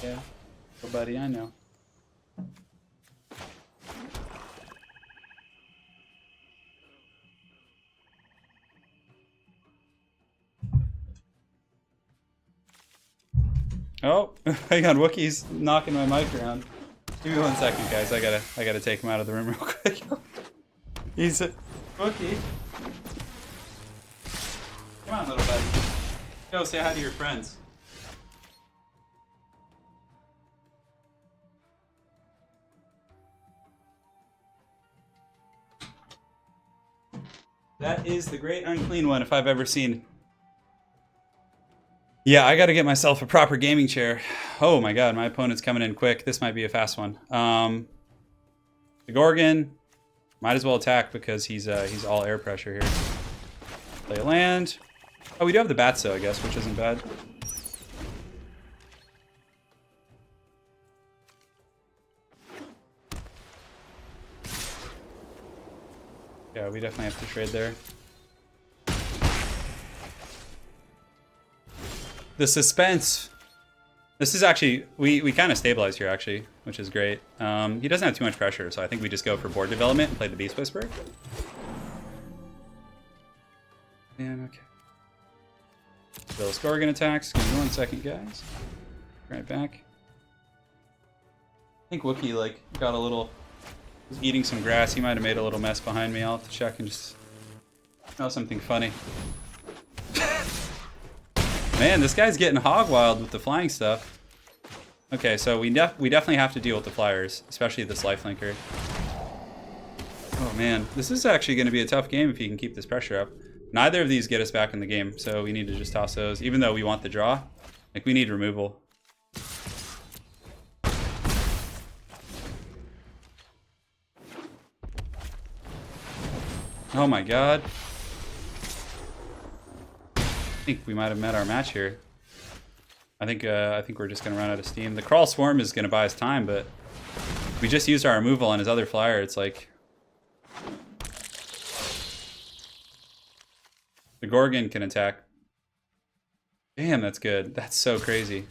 Yeah. Well, buddy, I know. Oh, hang on, Wookie's knocking my mic around. Give me 1 second, guys. I gotta take him out of the room real quick. He's a Wookie. Come on, little buddy. Go say hi to your friends. That is the great unclean one if I've ever seen. Yeah, I gotta get myself a proper gaming chair. Oh my god, my opponent's coming in quick. This might be a fast one. The Gorgon might as well attack because he's all air pressure here. Play a land. Oh, we do have the Batso, I guess, which isn't bad. Yeah, we definitely have to trade there. The suspense. This is actually, we kind of stabilize here, actually, which is great. He doesn't have too much pressure, so I think we just go for board development and play the Beast Whisperer. And okay. Those Gorgon attacks. Give me 1 second, guys. Right back. I think Wookie, like, got a little... was eating some grass. He might have made a little mess behind me. I'll have to check and just smell something funny. Man, this guy's getting hog wild with the flying stuff. Okay, so we definitely have to deal with the flyers, especially this lifelinker. Oh man, this is actually going to be a tough game if he can keep this pressure up. Neither of these get us back in the game, so we need to just toss those. Even though we want the draw, like we need removal. Oh my god. I think we might have met our match here. I think we're just gonna run out of steam. The Crawl Swarm is gonna buy us time, but we just used our removal on his other flyer. It's like the Gorgon can attack. Damn, that's good. That's so crazy.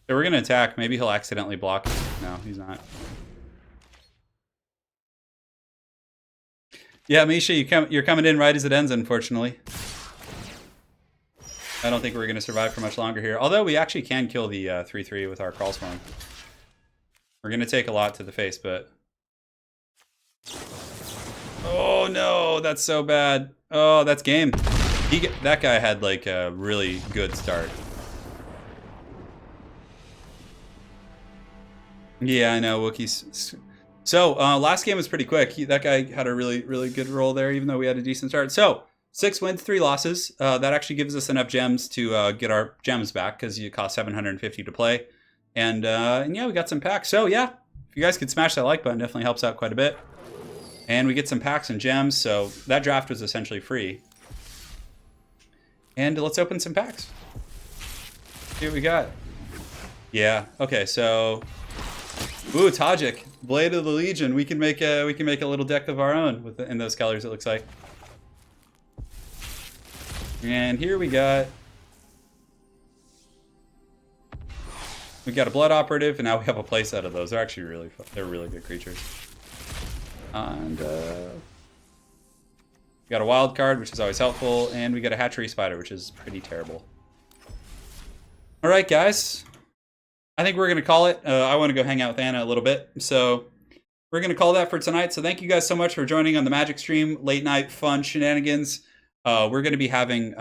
So we're gonna attack. Maybe he'll accidentally block. No, he's not. Yeah, Misha, you're coming in right as it ends, unfortunately. I don't think we're going to survive for much longer here. Although we actually can kill the 3-3 with our crawl spawn. We're going to take a lot to the face, but... Oh no, that's so bad. Oh, that's game. That guy had like a really good start. Yeah, I know, Wookiees. So, last game was pretty quick. That guy had a really, really good roll there, even though we had a decent start. So, 6 wins, 3 losses. That actually gives us enough gems to get our gems back, because you cost 750 to play. And yeah, we got some packs. So, yeah, if you guys could smash that like button, definitely helps out quite a bit. And we get some packs and gems, so that draft was essentially free. And let's open some packs. See what we got. Yeah, okay, so... Ooh, Tajik, Blade of the Legion. We can make a little deck of our own in those colors, it looks like. And here we got a Blood Operative, and now we have a playset of those. They're actually really fun. They're really good creatures. And we got a wild card, which is always helpful, and we got a Hatchery Spider, which is pretty terrible. All right, guys. I think we're going to call it. I want to go hang out with Anna a little bit. So we're going to call that for tonight. So thank you guys so much for joining on the Magic stream. Late night fun shenanigans. We're going to be having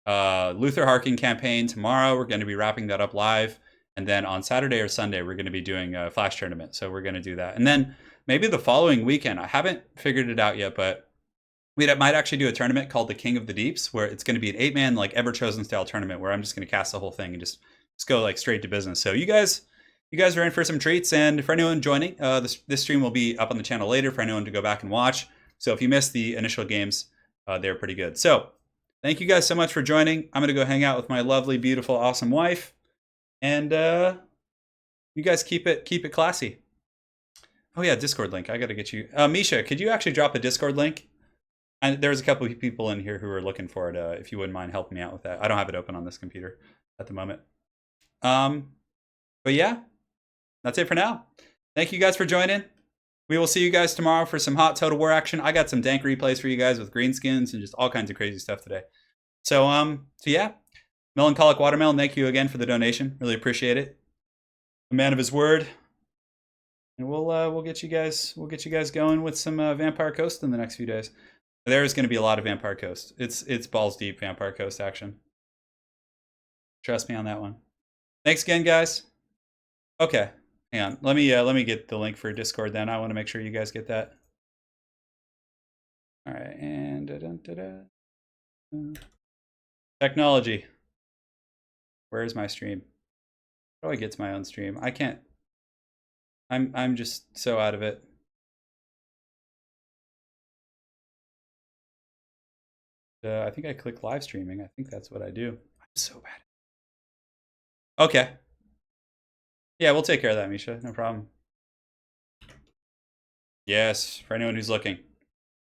Luther Harking campaign tomorrow. We're going to be wrapping that up live. And then on Saturday or Sunday, we're going to be doing a Flash tournament. So we're going to do that. And then maybe the following weekend, I haven't figured it out yet, but we might actually do a tournament called the King of the Deeps, where it's going to be an 8-man like Ever Chosen style tournament where I'm just going to cast the whole thing and just go like straight to business. So you guys are in for some treats. And for anyone joining, this stream will be up on the channel later for anyone to go back and watch. So if you missed the initial games, they're pretty good. So thank you guys so much for joining. I'm going to go hang out with my lovely, beautiful, awesome wife. And you guys keep it classy. Oh yeah, Discord link. I got to get you. Misha, could you actually drop a Discord link? And there's a couple of people in here who are looking for it. If you wouldn't mind helping me out with that. I don't have it open on this computer at the moment. But yeah, that's it for now. Thank you guys for joining. We will see you guys tomorrow for some hot Total War action. I got some dank replays for you guys with greenskins and just all kinds of crazy stuff today. So yeah, Melancholic Watermelon, thank you again for the donation. Really appreciate it. A man of his word. And we'll get you guys going with some Vampire Coast in the next few days. There's going to be a lot of Vampire Coast. It's balls deep Vampire Coast action. Trust me on that one. Thanks again, guys. Okay, hang on. Let me get the link for Discord then. I want to make sure you guys get that. All right, and technology. Where's my stream? How do I get to my own stream? I can't. I'm just so out of it. I think I click live streaming. I think that's what I do. I'm so bad. Okay. Yeah, we'll take care of that, Misha. No problem. Yes, for anyone who's looking.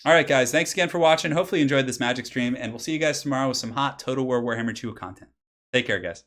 All right, guys. Thanks again for watching. Hopefully you enjoyed this Magic stream, and we'll see you guys tomorrow with some hot Total War Warhammer 2 content. Take care, guys.